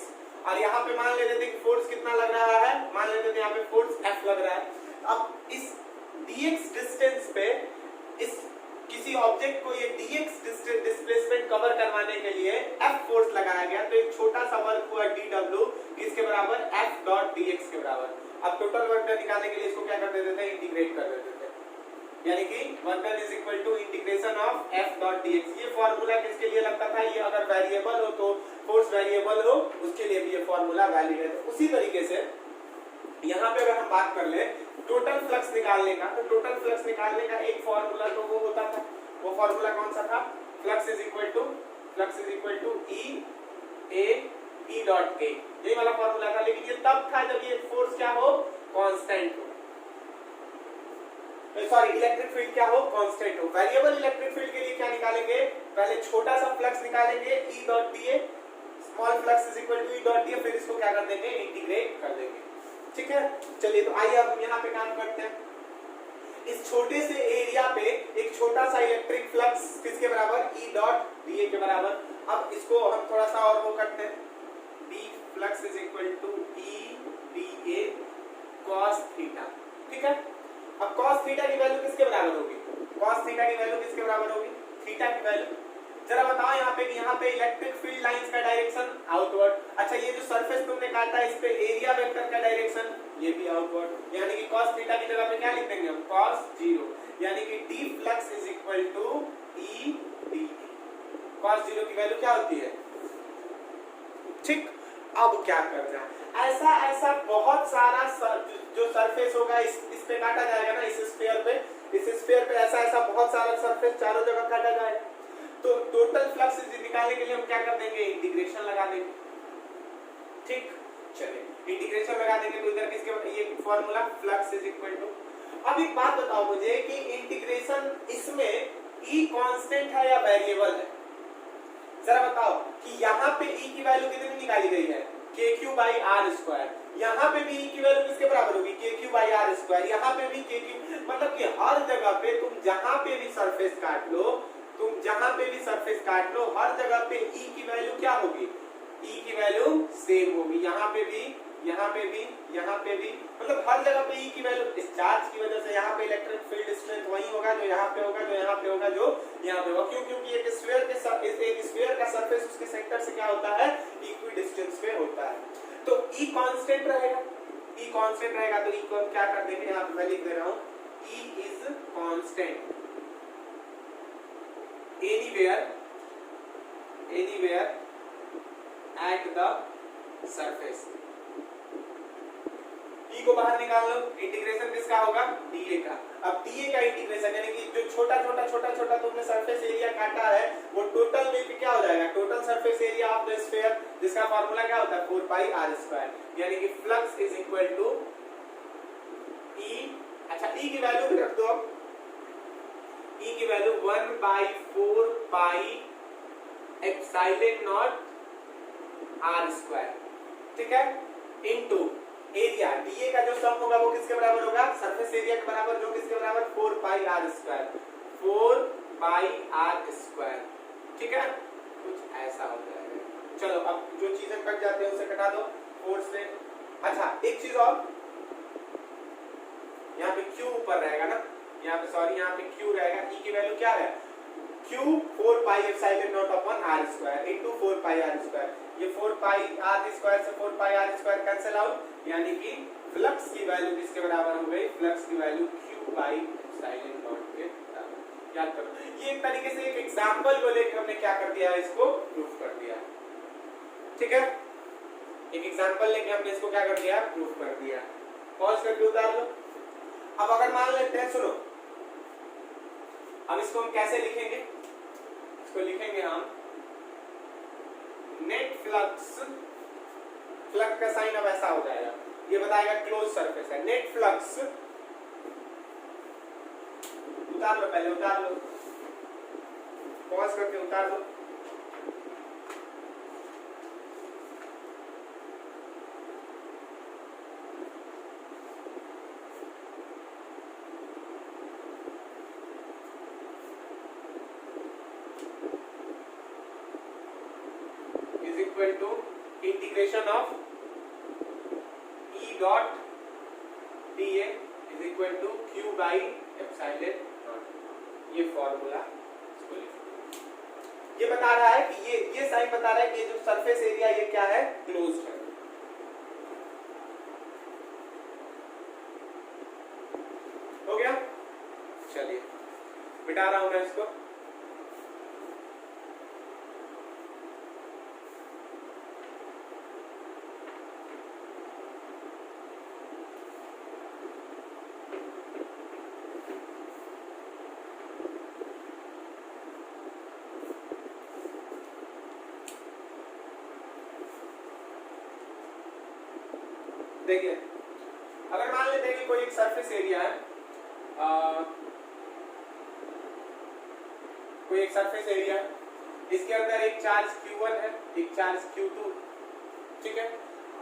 और यहाँ पे मान लेते थे कि फोर्स कितना लग रहा है, मान लेते थे यहाँ पे फोर्स F लग रहा है। अब इस dx डिस्टेंस पे इस किसी ऑब्जेक्ट को ये dx डिस्प्लेसमेंट कवर करवाने के लिए F फोर्स लगाया गया, तो एक छोटा सा वर्क हुआ dw किसके बराबर, F डॉट dx के बराबर। अब टोटल वर्क डन निकालने के लिए इसको क्या कर देते थे, इंटीग्रेट कर देते थे, यानी कि work done is equal to integration of F dot dx। ये फॉर्मूला किसके लिए लगता था, ये अगर वेरिएबल हो तो फोर्स वेरिएबल हो उसके लिए भी ये फॉर्मूला वैलिड है। तो उसी तरीके से यहाँ पे अगर हम बात कर ले टोटल फ्लक्स निकालने का, तो टोटल फ्लक्स निकालने का एक फॉर्मूला तो वो होता था, वो फॉर्मूला कौन सा था, flux is equal to E dot A, ये वाला फॉर्मूला था। लेकिन ये तब था जब ये फोर्स क्या हो, कांस्टेंट हो, सॉरी इलेक्ट्रिक फील्ड क्या हो, कांस्टेंट हो। वेरिएबल इलेक्ट्रिक फील्ड के लिए क्या निकालेंगे, पहले छोटा सा फ्लक्स निकालेंगे E dot dA, small flux is equal to E dot dA, फिर इसको क्या कर देंगे, इंटीग्रेट कर देंगे, ठीक है। चलिए तो आइए अब हम यहाँ पे काम करते हैं। इस छोटे से एरिया पे एक छोटा सा इलेक्ट्रिक फ्लक्स किसके बराबर, E डॉट dA के बराबर। अब इसको हम थोड़ा सा और वो करते हैं, D flux is equal to E dA cos theta, ठीक है। अब cos थीटा की वैल्यू किसके बराबर होगी, cos थीटा की वैल्यू किसके बराबर होगी, थीटा की वैल्यू। जरा बताओ यहाँ पे कि यहाँ पे इलेक्ट्रिक फील्ड लाइंस का डायरेक्शन आउटवर्ड। अच्छा ये जो सरफेस तुमने काटा है इस पे एरिया वेक्टर का डायरेक्शन ये भी आउटवर्ड, यानी कि cos थीटा की जगह पे क्या लिख देंगे हम, cos 0, यानी कि D flux is equal to E dA। cos 0 की वैल्यू क्या होती है, ठीक। अब क्या करना है, ऐसा बहुत सारा जो सरफेस होगा इस पे काटा जाएगा ना, इस स्फीयर पे ऐसा बहुत सारा सरफेस चारों जगह काटा जाएगा। तो टोटल फ्लक्स निकालने के लिए हम क्या कर देंगे, इंटीग्रेशन लगा देंगे, ठीक। चलिए इंटीग्रेशन लगा देंगे तो इधर किसके, ये formula flux is equal to. अब एक बात बताओ मुझे कि इंटीग्रेशन इसमें E कांस्टेंट है या वेरिएबल है, जरा बताओ कि यहाँ पे E की वैल्यू कितनी निकाली गई है, KQ बाई आर स्क्वायर। यहाँ पे भी E की वैल्यू किसके बराबर होगी, KQ बाई आर स्क्वायर। यहाँ पे भी KQ, मतलब कि हर जगह पे तुम जहां पे भी सरफेस काट लो, हर जगह पे E की वैल्यू क्या होगी, E की वैल्यू सेम होगी। यहाँ पे भी, मतलब हर जगह पे E की वैल्यू, इस चार्ज की वजह से यहाँ पे इलेक्ट्रिक फील्ड स्ट्रेंथ वही होगा जो यहाँ पे होगा, जो यहाँ पे होगा, जो यहाँ पे होगा। क्यों, क्योंकि एक स्फीयर का सरफेस उसके सेंटर से क्या होता है, इक्वी डिस्टेंस पे होता है। तो E कांस्टेंट रहेगा, तो E को हम क्या कर देंगे, यहाँ पे मैं लिख दे रहा हूँ, E is constant anywhere at the surface। E को बाहर निकाल लो, इंटीग्रेशन किसका होगा, dA का। अब dA का इंटीग्रेशन यानी कि जो छोटा तुमने सरफेस एरिया काटा है वो टोटल में क्या हो जाएगा, total surface area of the sphere, जिसका फार्मूला क्या होता है, 4 पाई r स्क्वायर, यानी कि flux is equal to E। अच्छा E की वैल्यू भी रख दो, अब E की value 1/4 pi epsilon nought r square, ठीक है, इनटू एरिया dA का जो सम होगा वो किसके बराबर होगा, सरफेस एरिया के बराबर, जो किसके बराबर, 4 pi r square, 4 pi r square, ठीक है। कुछ ऐसा हो जाएगा। चलो अब जो चीजें कट जाती है उसे कटा दो 4 से। अच्छा एक चीज और, यहाँ पे Q ऊपर रहेगा ना, यहाँ पे Q रहेगा। E की वैल्यू क्या है, Q 4 pi epsilon not upon r square into 4 pi r square. ये 4 पाई r स्क्वायर से 4 pi r square cancel out, यानी कि फ्लक्स की वैल्यू किसके बराबर हो गई, फ्लक्स की value Q by epsilon nought के बराबर। याद करो, ये एक तरीके से एक एग्जाम्पल को लेकर हमने क्या कर दिया है, इसको प्रूफ कर दिया। ठीक है, एक एग्जाम्पल लेके हमने इसको क्या कर दिया, प्रूफ कर दिया। पॉज करके उतार लो। अब अगर मान लेते हैं, सुनो, अब इसको हम कैसे लिखेंगे, इसको लिखेंगे हम नेट फ्लक्स, फ्लक्स का साइन अब ऐसा हो जाएगा, ये बताएगा क्लोज सरफेस है, नेट फ्लक्स, उतार लो, पहले उतार लो, पॉज करके उतार लो। Is equal to integration of E dot dA is equal to Q by epsilon not. ये फॉर्मूला इसको लिखो। ये बता रहा है कि ये साइन बता रहा है कि ये जो सरफेस एरिया ये क्या है, क्लोज्ड है। हो गया, चलिए मिटा रहा हूं मैं इसको। देखिए, अगर मान लेते हैं कि कोई एक सरफेस एरिया है, कोई एक सरफेस एरिया, इसके अंदर एक चार्ज Q1 है, एक चार्ज Q2, ठीक है।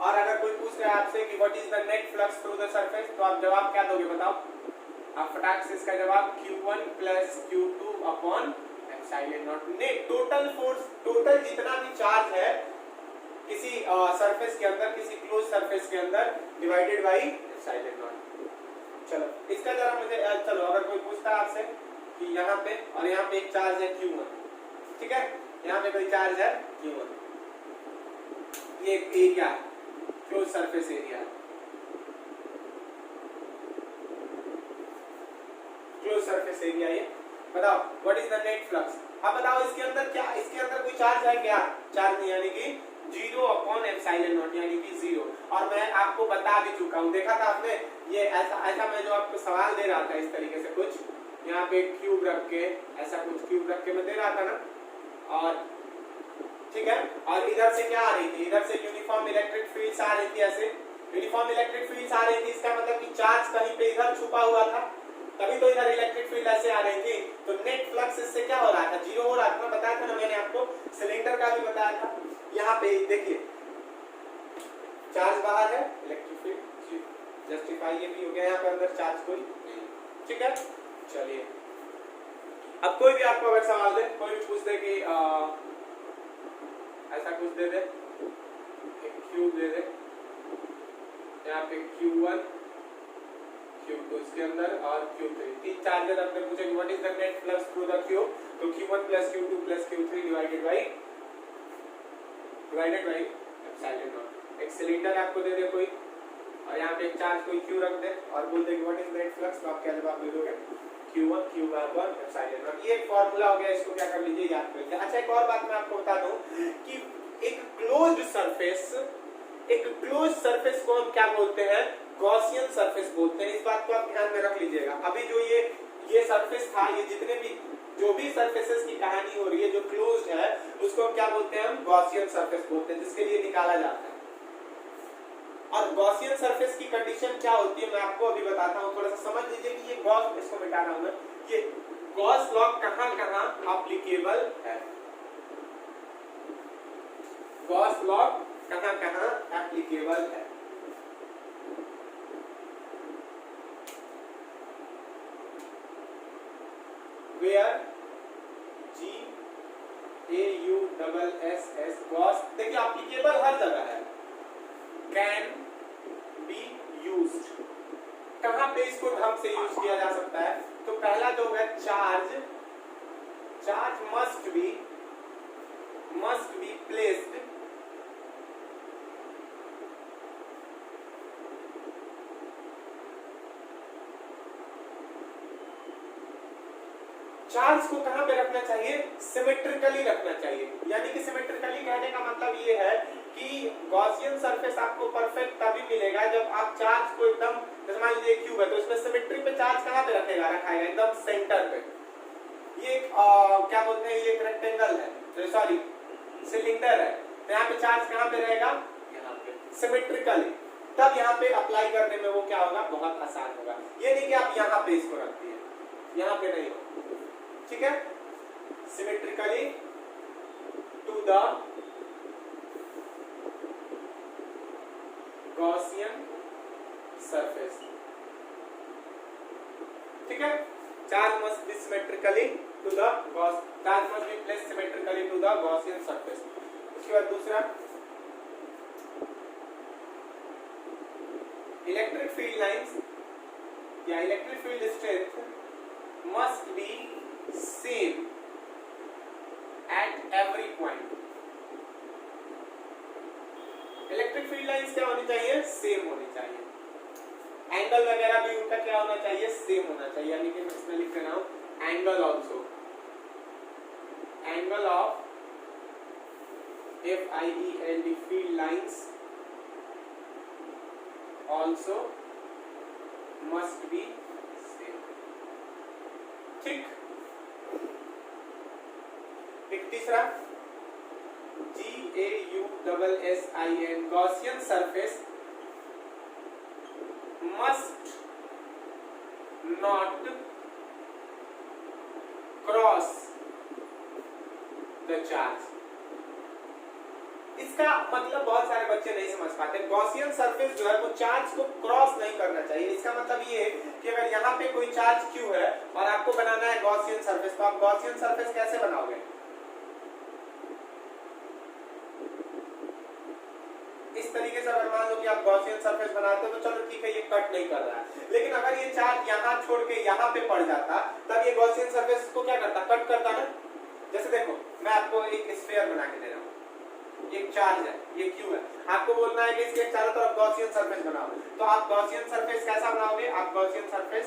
और अगर कोई पूछ रहा है आपसे कि what is the net flux through the surface, तो आप जवाब क्या दोगे, बताओ। आप फटाक से इसका जवाब Q1 plus Q2 upon epsilon not. Net total force, total जितना भी चार्ज है किसी सरफेस के अंदर, किसी क्लोज सरफेस के अंदर, डिवाइडेड बाई एप्सिलॉन नॉट। चलो इसका जरा मुझे, चलो अगर कोई पूछता है आपसे कि यहाँ पे और यहाँ पे एक चार्ज है Q1, ठीक है, यहाँ पे कोई चार्ज है Q1, ये एक एरिया है, क्लोज सरफेस एरिया है, क्लोज सरफेस एरिया। ये बताओ what is the net flux. अब बताओ इसके अंदर क्या, इसके अंदर कोई चार्ज है क्या, चार्ज नहीं, यानी कि 0 अपॉन एप्सिलॉन नॉट, यानी कि 0। और मैं आपको बता भी चुका हूं, देखा था आपने, ये ऐसा मैं जो आपको सवाल दे रहा था इस तरीके से, कुछ यहाँ पे क्यूब रख के, ऐसा कुछ क्यूब रख के मैं दे रहा था ना, और ठीक है, और इधर से क्या आ रही थी, इधर से यूनिफॉर्म इलेक्ट्रिक फील्ड्स आ रही थी, ऐसे यूनिफॉर्म इलेक्ट्रिक फील्ड्स आ रही थी। इसका मतलब कि चार्ज कहीं पे इधर छुपा हुआ था, तभी तो इधर इलेक्ट्रिक फील्ड ऐसे आ रही थी। तो नेट फ्लक्स इससे क्या हो रहा था, 0 हो रहा था। बताया था ना मैंने आपको, सिलेंडर का भी बताया था। यहाँ पे देखिए चार्ज बाहर है, इलेक्ट्रिक फील्ड जस्टिफाई ये भी हो गया, यहाँ पे अंदर चार्ज कोई नहीं, ठीक है। चलिए अब कोई भी आपको अगर सवाल दे, कोई भी पूछ दे कि ऐसा कुछ दे दे, एक क्यूब दे दे, यहाँ पे Q1 Q2 इसके अंदर और Q3, तीन चार्जेस अपने पूछेंगे what is the net flux through the cube, तो Q1 plus Q2 plus Q3 divided by epsilon not. एक सिलेंडर आपको दे दे कोई, और यहाँ पे एक चार्ज कोई Q रख दे और बोल दे व्हाट इज नेट फ्लक्स, तो आप क्या जवाब दे दोगे, Q1 Q upon epsilon not. ये एक फार्मूला हो गया, इसको क्या कर लीजिए, याद कर लीजिए। अच्छा एक और बात मैं आपको बता दूं कि एक क्लोज्ड सरफेस, एक क्लोज सरफेस को हम क्या बोलते हैं, गॉसियन सरफेस बोलते हैं। इस बात को आप ध्यान में रख लीजिएगा। अभी जो ये सरफेस था, ये जितने भी जो भी सरफेसेस की कहानी हो रही है जो क्लोज्ड है, उसको हम क्या बोलते हैं, हम गॉसियन सरफेस बोलते हैं, जिसके लिए निकाला जाता है। और गॉसियन सरफेस की कंडीशन क्या होती है मैं आपको अभी बताता हूँ, थोड़ा सा समझ लीजिए कि ये गॉस, इसको मिटा रहा हूं मैं, ये गॉस लॉ कहां-कहां एप्लीकेबल है, गॉस लॉ कहां-कहां एप्लीकेबल है। वेयर GAUSS गॉस, देखिए एप्लीकेबल हर जगह है, कैन बी यूज्ड, कहां पे इसको ढंग से यूज किया जा सकता है, तो पहला जो है charge must be placed charge को कहां पे रखना चाहिए, सिमेट्रिकली रखना चाहिए। यानी कि सिमेट्रिकली कहने का मतलब ये है कि गॉसियन सरफेस आपको परफेक्ट तभी मिलेगा जब आप चार्ज को एकदम, जैसे मान लीजिए क्यूब है तो इसमें सिमेट्री पे चार्ज कहां पे रखाएगा एकदम सेंटर पे। ये क्या बोलते हैं, ये एक रेक्टेंगल है, सॉरी सिलेंडर है, तो यहाँ पे चार्ज कहां पे रहेगा, यहाँ पे सिमेट्रिकली। तब यहाँ पे अप्लाई करने में वो क्या होगा, बहुत आसान होगा। ये नहीं कि आप यहाँ पे इसको रख दिए, यहाँ पे नहीं, ठीक है। Symmetrically to the Gaussian surface, ठीक है। Charge must be symmetrically to the charge must be placed symmetrically to the Gaussian surface. उसके बाद दूसरा, इलेक्ट्रिक फील्ड लाइंस या electric field strength must be same at every point. Electric field lines क्या होनी चाहिए, same होनी चाहिए। Angle वगैरह भी उनका क्या होना चाहिए, सेम होना चाहिए। यानी कि मैं इसमें लिख रहा हूं angle also, angle of FIELD field lines also must be same, ठीक। एक तीसरा GAUSSIN Gaussian surface must not cross the charge। इसका मतलब बहुत सारे बच्चे नहीं समझ पाते। गॉसियन सरफेस जो है वो चार्ज को क्रॉस नहीं करना चाहिए। इसका मतलब ये है कि अगर यहाँ पे कोई चार्ज Q है और आपको बनाना है गॉसियन सरफेस, तो आप गॉसियन सरफेस कैसे बनाओगे, इस तरीके से। अगर मान लो कि आप गॉसियन सरफेस बनाते हो तो चलो ठीक है, ये कट नहीं कर रहा है, लेकिन अगर ये चार्ज यहाँ छोड़ के यहाँ पे पड़ जाता तब ये गॉसियन सरफेस को क्या करता, कट करता ना। जैसे देखो मैं आपको एक स्फीयर बना के दे रहा हूँ, एक चार्ज है, ये Q है, आपको बोलना है कि इसके चारों तरफ गॉसियन सरफेस बनाओ, तो आप गॉसियन सरफेस कैसा बनाओगे, आप गॉसियन सरफेस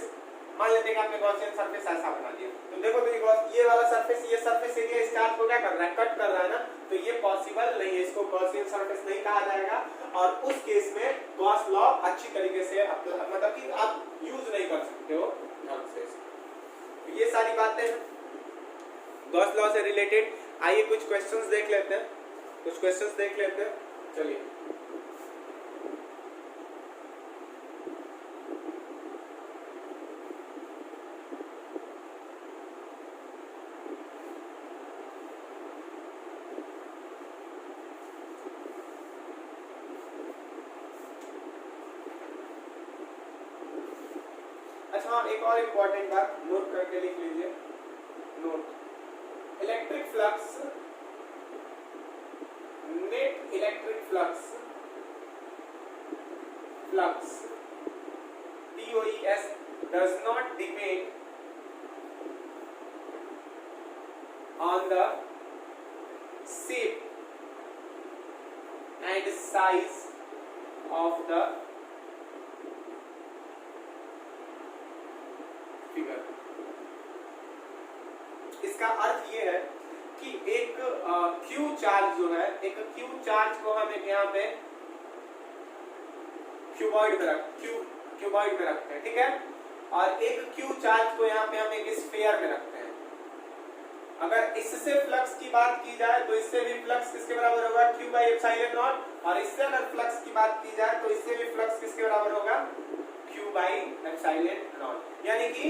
मान लेते हैं कि आपने गॉसियन सरफेस ऐसा बना दिया, तो देखो तो ये वाला सरफेस, ये सरफेस एरिया इस चार्ज को क्या कर रहा है, कट कर रहा है ना, तो ये पॉसिबल नहीं है, इसको गॉसियन सरफेस नहीं कहा जाएगा। और उस केस में गॉस लॉ अच्छी तरीके से मतलब कि आप यूज नहीं कर सकते हो ढंग से। ये सारी बातें गॉस लॉ से रिलेटेड। आइए कुछ क्वेश्चंस देख लेते हैं, कुछ क्वेश्चंस देख लेते हैं, चलिए। अच्छा हाँ, एक और इम्पोर्टेंट बात नोट करके लिख लीजिए, note electric flux, net electric flux TOES does not depend on the shape and size of the figure। इसका अर्थ ये है कि एक Q चार्ज जो है, एक Q चार्ज को हम एक यहाँ पे क्यूबॉइड में रखते हैं, ठीक है, और एक Q चार्ज को यहाँ पे हम एक स्फीयर में रखते हैं। अगर इससे फ्लक्स की बात की जाए तो इससे भी फ्लक्स किसके बराबर होगा, Q बाई एप्सिलॉन नॉट, और इससे अगर फ्लक्स की बात की जाए तो इससे भी फ्लक्स किसके बराबर होगा, Q बाई एप्सिलॉन नॉट। यानी कि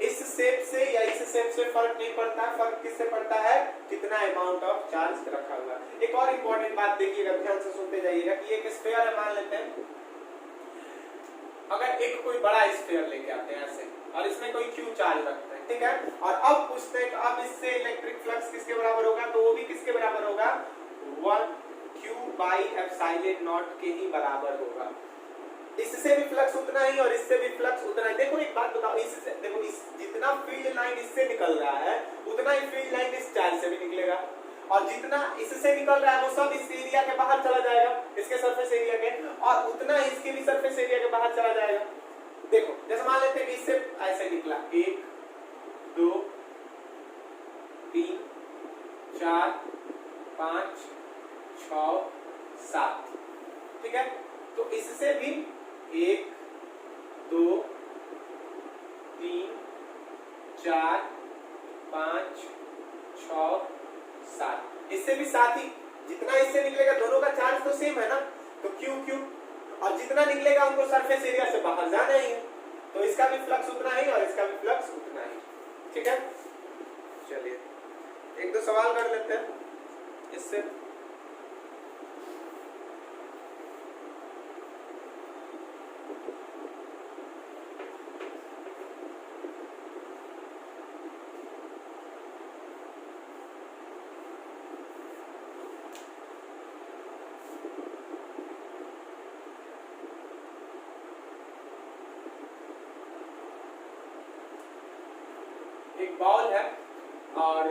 इस शेप से या इस शेप से फर्क नहीं पड़ता, फर्क किससे पड़ता है, कितना अमाउंट ऑफ चार्ज रखा हुआ। एक और इंपॉर्टेंट बात देखिएगा, ध्यान से सुनते जाइएगा कि एक स्फीयर है, मान लेते हैं अगर एक कोई बड़ा स्फीयर लेके आते हैं ऐसे, और इसमें कोई Q चार्ज रखते हैं, ठीक है, और अब पूछते हैं अब इससे इलेक्ट्रिक फ्लक्स किसके बराबर होगा, तो वो भी किसके बराबर होगा, 1Q बाई एप्सिलॉन नॉट के ही बराबर होगा। इससे भी फ्लक्स उतना ही और इससे भी फ्लक्स उतना ही। देखो एक बात बताओ, इससे देखो इस जितना फील्ड लाइन इससे निकल रहा है उतना ही फील्ड लाइन इस चार्ज से भी निकलेगा, और जितना इससे निकल रहा है वो सब इस एरिया के बाहर चला जाएगा, इसके सरफेस एरिया के, और उतना इसके भी सरफेस एरिया के बाहर चला जाएगा। देखो जैसे मान लेते हैं कि इससे ऐसे निकला 1 2 3 4 5 6 7। ठीक है, तो इससे भी 1 2 3 4 5 6 7, इससे भी 7 ही। जितना इससे निकलेगा, दोनों का चार्ज तो सेम है ना, तो क्यू क्यू, और जितना निकलेगा उनको सरफेस एरिया से बाहर जाना ही है, तो इसका भी फ्लक्स उतना ही और इसका भी फ्लक्स उतना ही। ठीक है, चलिए एक दो सवाल कर लेते हैं इससे। एक बॉल है और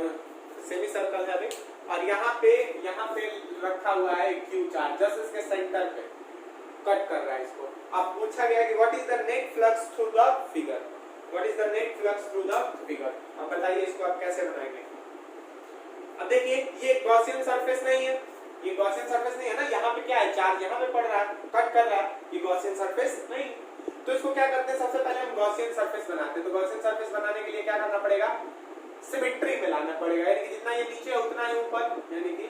सेमी सर्कल है अभी, और यहाँ पे रखा हुआ है क्यू चार्ज, जस्ट इसके सेंटर पे कट कर रहा है इसको। अब पूछा गया कि what is the net flux through the figure, what is the net flux through the figure. अब बताइए इसको आप कैसे बनाएंगे। अब देखिए ये गॉसियन सरफेस नहीं है, ये गॉसियन सरफेस नहीं है ना, यहाँ पे क्या है, चार्ज यहाँ पे पड़ रहा है, कट कर रहा है, ये गॉसियन सरफेस नहीं। तो इसको क्या करते हैं, सबसे पहले हम गॉसियन सरफेस बनाते हैं। तो गॉसियन सरफेस बनाने के लिए क्या करना पड़ेगा, सिमेट्री में लाना पड़ेगा, यानी कि जितना ये नीचे है उतना ही ऊपर, यानी कि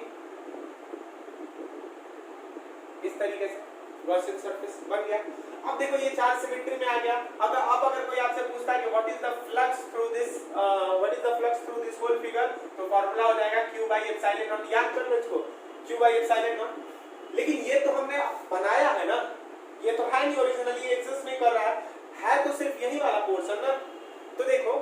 इस तरीके से गॉसियन सरफेस बन गया। अब देखो ये चार्ज सिमेट्री में आ गया। अब अगर कोई आपसे पूछता है कि what is the flux through this, what is the flux through this whole figure, तो फार्मूला हो जाएगा q by एप्सिलॉन नॉट। याद कर लो इसको, q by एप्सिलॉन नॉट। लेकिन ये तो हमने बनाया है ना, ये तो है नहीं ओरिजिनली, एग्जिस्ट नहीं कर रहा है तो सिर्फ यही वाला पोर्शन ना। तो देखो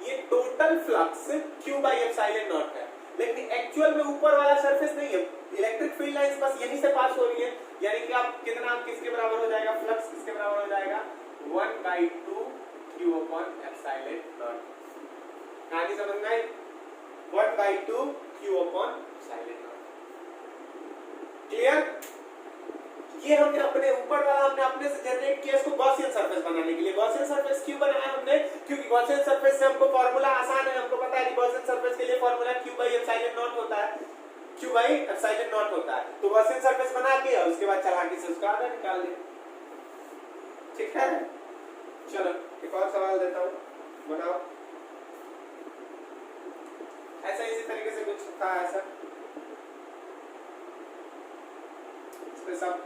ये total flux q by epsilon not है, लेकिन एक्चुअल में ऊपर वाला सरफेस नहीं है। इलेक्ट्रिक फील्ड लाइंस बस यहीं से पास हो रही है, यानी कि आप कितना, किसके बराबर हो जाएगा, फ्लक्स किसके बराबर हो जाएगा, 1/2 q upon एप्सिलॉन नॉट। कहानी समझ में आई, 1/2 q upon epsilon not. Clear. ये हमने अपने ऊपर वाला हमने अपने से जनरेट किया इसको गॉसियन सरफेस बनाने के लिए। गॉसियन सरफेस क्यों बनाया हमने, क्योंकि गॉसियन सरफेस से हमको फार्मूला आसान है, हमको पता है कि गॉसियन सरफेस के लिए formula q by epsilon not होता है, q by एप्सिलॉन नॉट होता है। तो गॉसियन सरफेस बना के और उसके बाद चालाकी से उसका आधा निकाल दिया। ठीक है, चलो एक और सवाल देता हूं, बनाओ। ऐसा इसी तरीके से कुछ था, ऐसा इसमें सब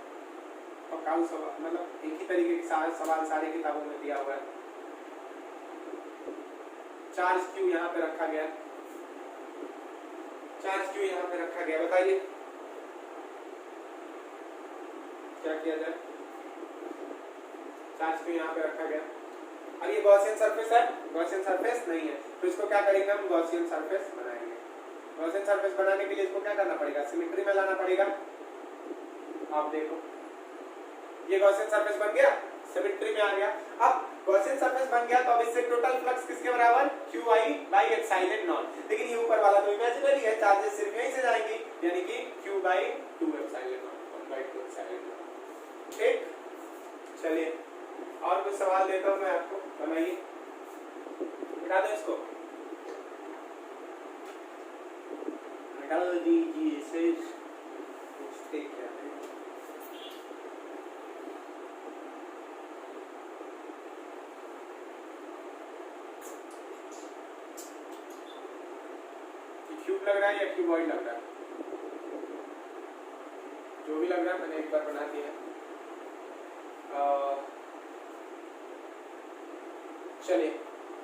पकाऊ सवाल, मतलब एक ही तरीके के सारे सवाल सारी किताबों में दिया हुआ है। चार्ज क्यू यहाँ पे रखा गया, चार्ज क्यू यहाँ पे रखा गया, बताइए क्या किया जाए। चार्ज क्यू यहाँ पे रखा गया, अब ये गॉसियन सरफेस है, गॉसियन सरफेस नहीं है, तो इसको क्या करेंगे हम, गॉसियन सरफेस बनाएंगे। गॉसियन सरफेस बनाने के लिए इसको क्या करना पड़ेगा, सिमेट्री में लाना पड़ेगा। आप देखो ये गॉसियन सरफेस बन गया, सिमेट्री में आ गया। अब गॉसियन सरफेस बन गया तो अब इससे टोटल फ्लक्स किसके बराबर, qi by एप्सिलॉन नॉट। लेकिन ये ऊपर वाला तो इमेजिनरी है, चार्जेस सिर्फ यहीं से जाएंगे, यानी कि q by 2 epsilon not, 1/2 epsilon not. ठीक, चलिए और कुछ सवाल देता हूं मैं आपको, बनाइए, मिटा दो इसको, मिटा दीजिए इसे। पूछते क्या है, क्यूब लग रहा है या क्यूबॉइड लग रहा है, जो भी लग रहा है मैंने एक बार बना दिया। चलिए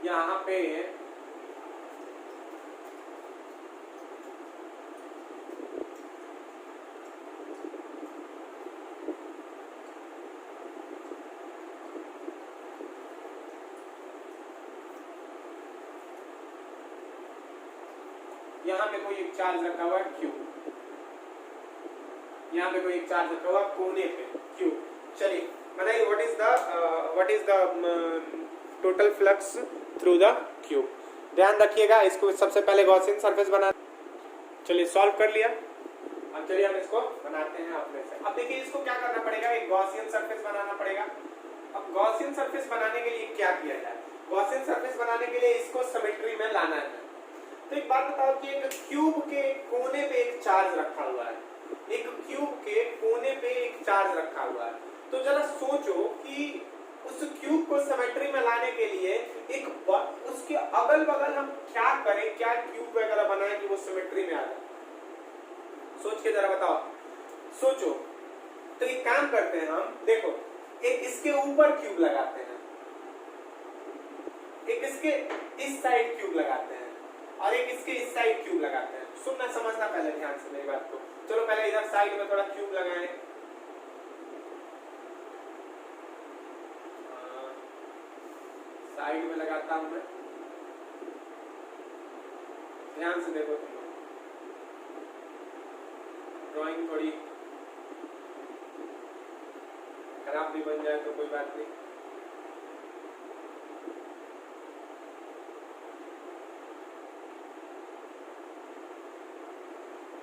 यहाँ पे यहाँ पे कोई एक चार्ज रखा हुआ है Q, यहाँ पे कोई एक चार्ज रखा हुआ कोने पे Q। चलिए बताइए what is the total flux through the Q। ध्यान रखिएगा, इसको सबसे पहले गॉसियन सरफेस बना, चलिए सॉल्व कर लिया। अब चलिए हम इसको बनाते हैं अपने से। अब देखिए इसको क्या करना पड़ेगा, एक गॉसियन सरफेस बनाना पड़ेगा। अब गॉसियन सरफेस बनाने के लिए क्या किया जाए, गॉसियन सरफेस बनाने के लिए इसको सिमेट्री में लाना है। तो एक बात बताओ कि एक क्यूब के कोने पे एक चार्ज रखा हुआ है, एक क्यूब के कोने पे एक चार्ज रखा हुआ है, तो जरा सोचो कि उस क्यूब को सिमेट्री में लाने के लिए एक उसके अगल बगल हम क्या करें, क्या क्यूब वगैरह बनाएं कि वो सिमेट्री में आ जाए। सोच के जरा बताओ, सोचो। तो एक काम करते हैं हम, देखो एक इसके ऊपर क्यूब लगाते हैं, एक इसके इस साइड क्यूब लगाते हैं और एक इसके इस साइड क्यूब लगाते हैं। सुनना समझना पहले ध्यान से मेरी बात को। चलो पहले इधर साइड में थोड़ा क्यूब लगाएं, साइड में लगाता हूं मैं, ध्यान से देखो तुम लोग, ड्राइंग थोड़ी खराब भी बन जाए तो कोई बात नहीं।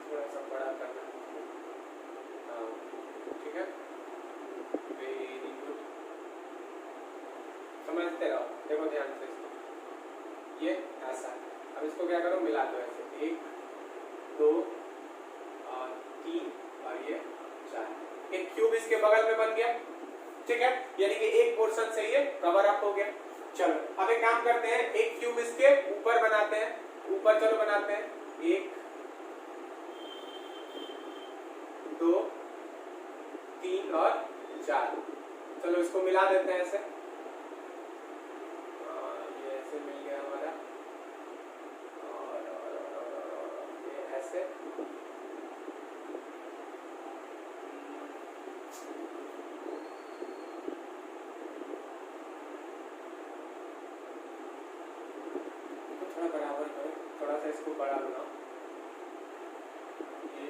थोड़ा सा बड़ा करना, हाँ ठीक है, वेरी गुड, समझते रहो। देखो ध्यान से इसको, ये ऐसा है। अब इसको क्या करो, मिला दो ऐसे, 1 2 और 3 और ये 4। एक क्यूब इसके बगल में बन गया, ठीक है, यानी कि एक पोर्शन से ये कवर अप हो गया। चलो अब एक काम करते हैं, एक क्यूब इसके ऊपर बनाते हैं, ऊपर चलो बनाते हैं, 1 2 3 और 4। चलो इसको मिला देते हैं ऐसे, ये ऐसे मिल गया हमारा, और ये ऐसे, थोड़ा बराबर करो, थोड़ा सा इसको बड़ा बनाओ, ये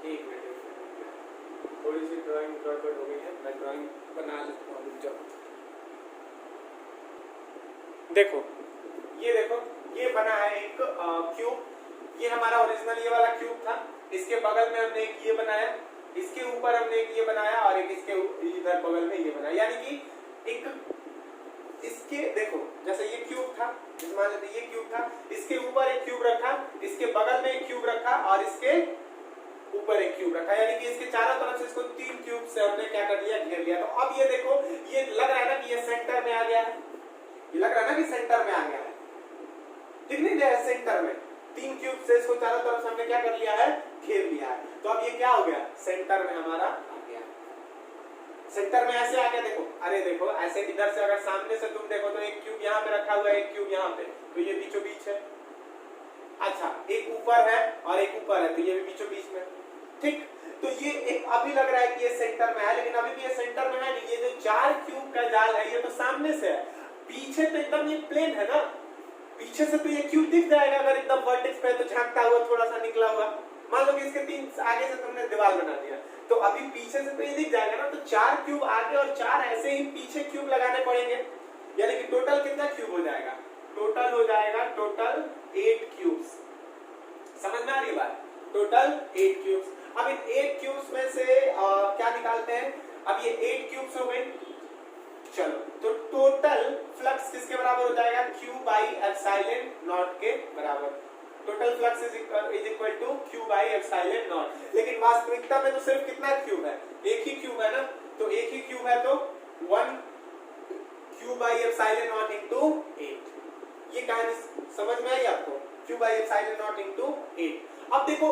एक मिनट, थोड़ी सी ड्राइंग गड़बड़ हो गई है, मैं ड्राइंग बना लेता हूँ, रुक जाओ। देखो ये देखो, ये बना है एक क्यूब, ये हमारा ओरिजिनल ये वाला क्यूब था, इसके बगल में हमने एक ये बनाया, इसके ऊपर हमने एक ये बनाया और एक इसके इधर बगल में ये बनाया, यानी कि एक इसके देखो जैसे ये क्यूब था, मान लेते ये क्यूब था, इसके ऊपर एक क्यूब रखा, इसके बगल में एक क्यूब रखा और इसके ऊपर एक क्यूब रखा, यानी कि इसके चारों तरफ से इसको 3 क्यूब से हमने क्या कर लिया, घेर लिया। तो अब ये देखो, ये लग रहा है ना कि ये सेंटर में आ गया है, ये लग रहा है ना कि सेंटर में आ गया है, दिख नहीं रहा है सेंटर में, 3 क्यूब से इसको चारों तरफ से हमने क्या कर लिया है, घेर लिया है। तो अब ये क्या हो गया, सेंटर में हमारा आ गया, सेंटर में ऐसे आ गया। देखो, अरे देखो ऐसे इधर से अगर सामने से तुम देखो तो एक क्यूब यहाँ पे रखा हुआ है, एक क्यूब यहाँ पे, तो ये बीचों बीच है। अच्छा, एक ऊपर है और एक ऊपर है, तो ये भी बीचों बीच में, ठीक। तो ये एक अभी लग रहा है कि ये सेंटर में है, लेकिन अभी भी ये सेंटर में है नहीं। ये जो 4 क्यूब का जाल है ये तो सामने से है, पीछे तो एकदम ये प्लेन है ना, पीछे से तो ये क्यूब दिख जाएगा अगर एकदम वर्टेक्स पे तो झांकता हुआ थोड़ा सा निकला हुआ। मान लो कि इसके 3 आगे से तुमने दीवार बना दिया, तो अभी पीछे से तो ये दिख जाएगा ना, तो 4 क्यूब आगे और 4 ऐसे ही पीछे क्यूब लगाने पड़ेंगे, यानी कि टोटल कितना क्यूब हो जाएगा, टोटल हो जाएगा टोटल 8 क्यूब्स। समझ में आ रही बात, टोटल 8 क्यूब्स। अब इन 8 क्यूब्स में से क्या निकालते हैं, अब ये 8 क्यूब्स हो गए। चलो तो टोटल फ्लक्स किसके बराबर हो जाएगा, Q बाई एप्सिलॉन नॉट के बराबर। Total flux is equal to Q by epsilon nought. लेकिन वास्तविकता में तो सिर्फ कितना क्यूब है, एक ही क्यूब है ना, तो एक ही क्यूब है तो 1 Q by epsilon not into 8। ये कहानी समझ में आई आपको, Q by epsilon not into 8। अब देखो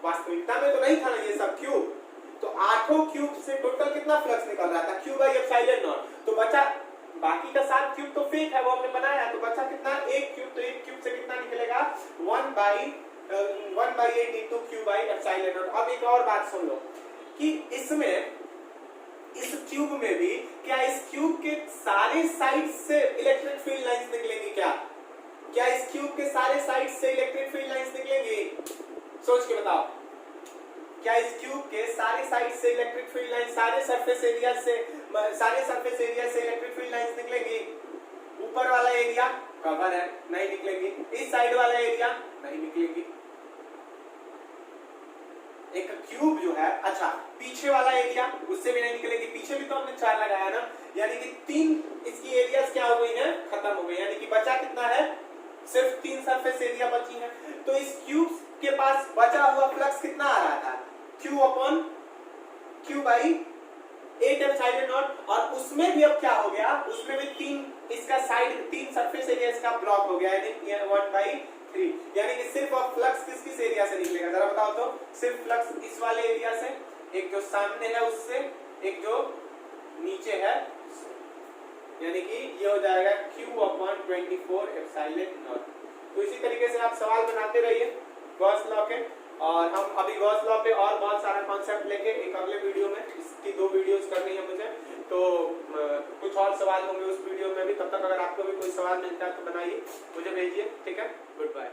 वास्तविकता में तो नहीं था ना ये सब क्यूब, तो 8 क्यूब से टोटल कितना फ्लक्स निकल रहा था, Q बाई एप्सिलॉन नॉट। तो बचा बाकी का 7 क्यूब तो फेक है, वो हमने बनाया, तो बचा कितना, 1 क्यूब। तो 1 क्यूब से कितना निकलेगा, 1 by 8 into Q by epsilon not. अब एक और बात सुन लो कि इसमें इस क्यूब में भी क्या इस क्यूब के सारे साइड से इलेक्ट्रिक फील्ड लाइंस निकलेंगी, क्या इस क्यूब के सारे साइड से इलेक्ट्रिक फील्ड लाइंस निकलेंगी, सोच के बताओ। क्या इस क्यूब के सारे साइड से इलेक्ट्रिक फील्ड लाइन, सारे सरफेस एरिया से इलेक्ट्रिक फील्ड लाइंस निकलेंगी। ऊपर वाला एरिया कवर है, नहीं निकलेंगी। इस साइड वाला एरिया नहीं निकलेंगी। एक क्यूब जो है, अच्छा पीछे वाला एरिया उससे भी नहीं निकलेगी, पीछे भी तो हमने 4 लगाया ना, यानी कि 3 इसकी एरियाज क्या हो गई है, खत्म हो गई, यानी कि बचा कितना है, सिर्फ 3 सरफेस एरिया बची है। तो इस क्यूब के पास बचा हुआ फ्लक्स कितना आ रहा था, Q upon Q by 8 epsilon not, और उसमें भी अब क्या हो गया, उसमें भी 3 इसका साइड 3 सरफेस एरिया इसका ब्लॉक हो गया, यानी 1/3, यानी कि सिर्फ अब फ्लक्स किस एरिया से निकलेगा, जरा बताओ तो, सिर्फ फ्लक्स इस वाले एरिया से, एक जो सामने है उससे, एक जो नीचे है, यानी कि ये हो जाएगा Q अपॉन 24 एप्सिलॉन नॉट। तो इसी तरीके से आप सवाल बनाते रहिए गॉस लॉ के, और हम अभी गॉस लॉ पे और बहुत सारा कॉन्सेप्ट लेके एक अगले वीडियो में, इसकी 2 वीडियोस करनी है मुझे, तो कुछ और सवाल होंगे उस वीडियो में भी। तब तक अगर आपको भी कोई सवाल मिलता है तो बनाइए, मुझे भेजिए, ठीक है, गुड बाय।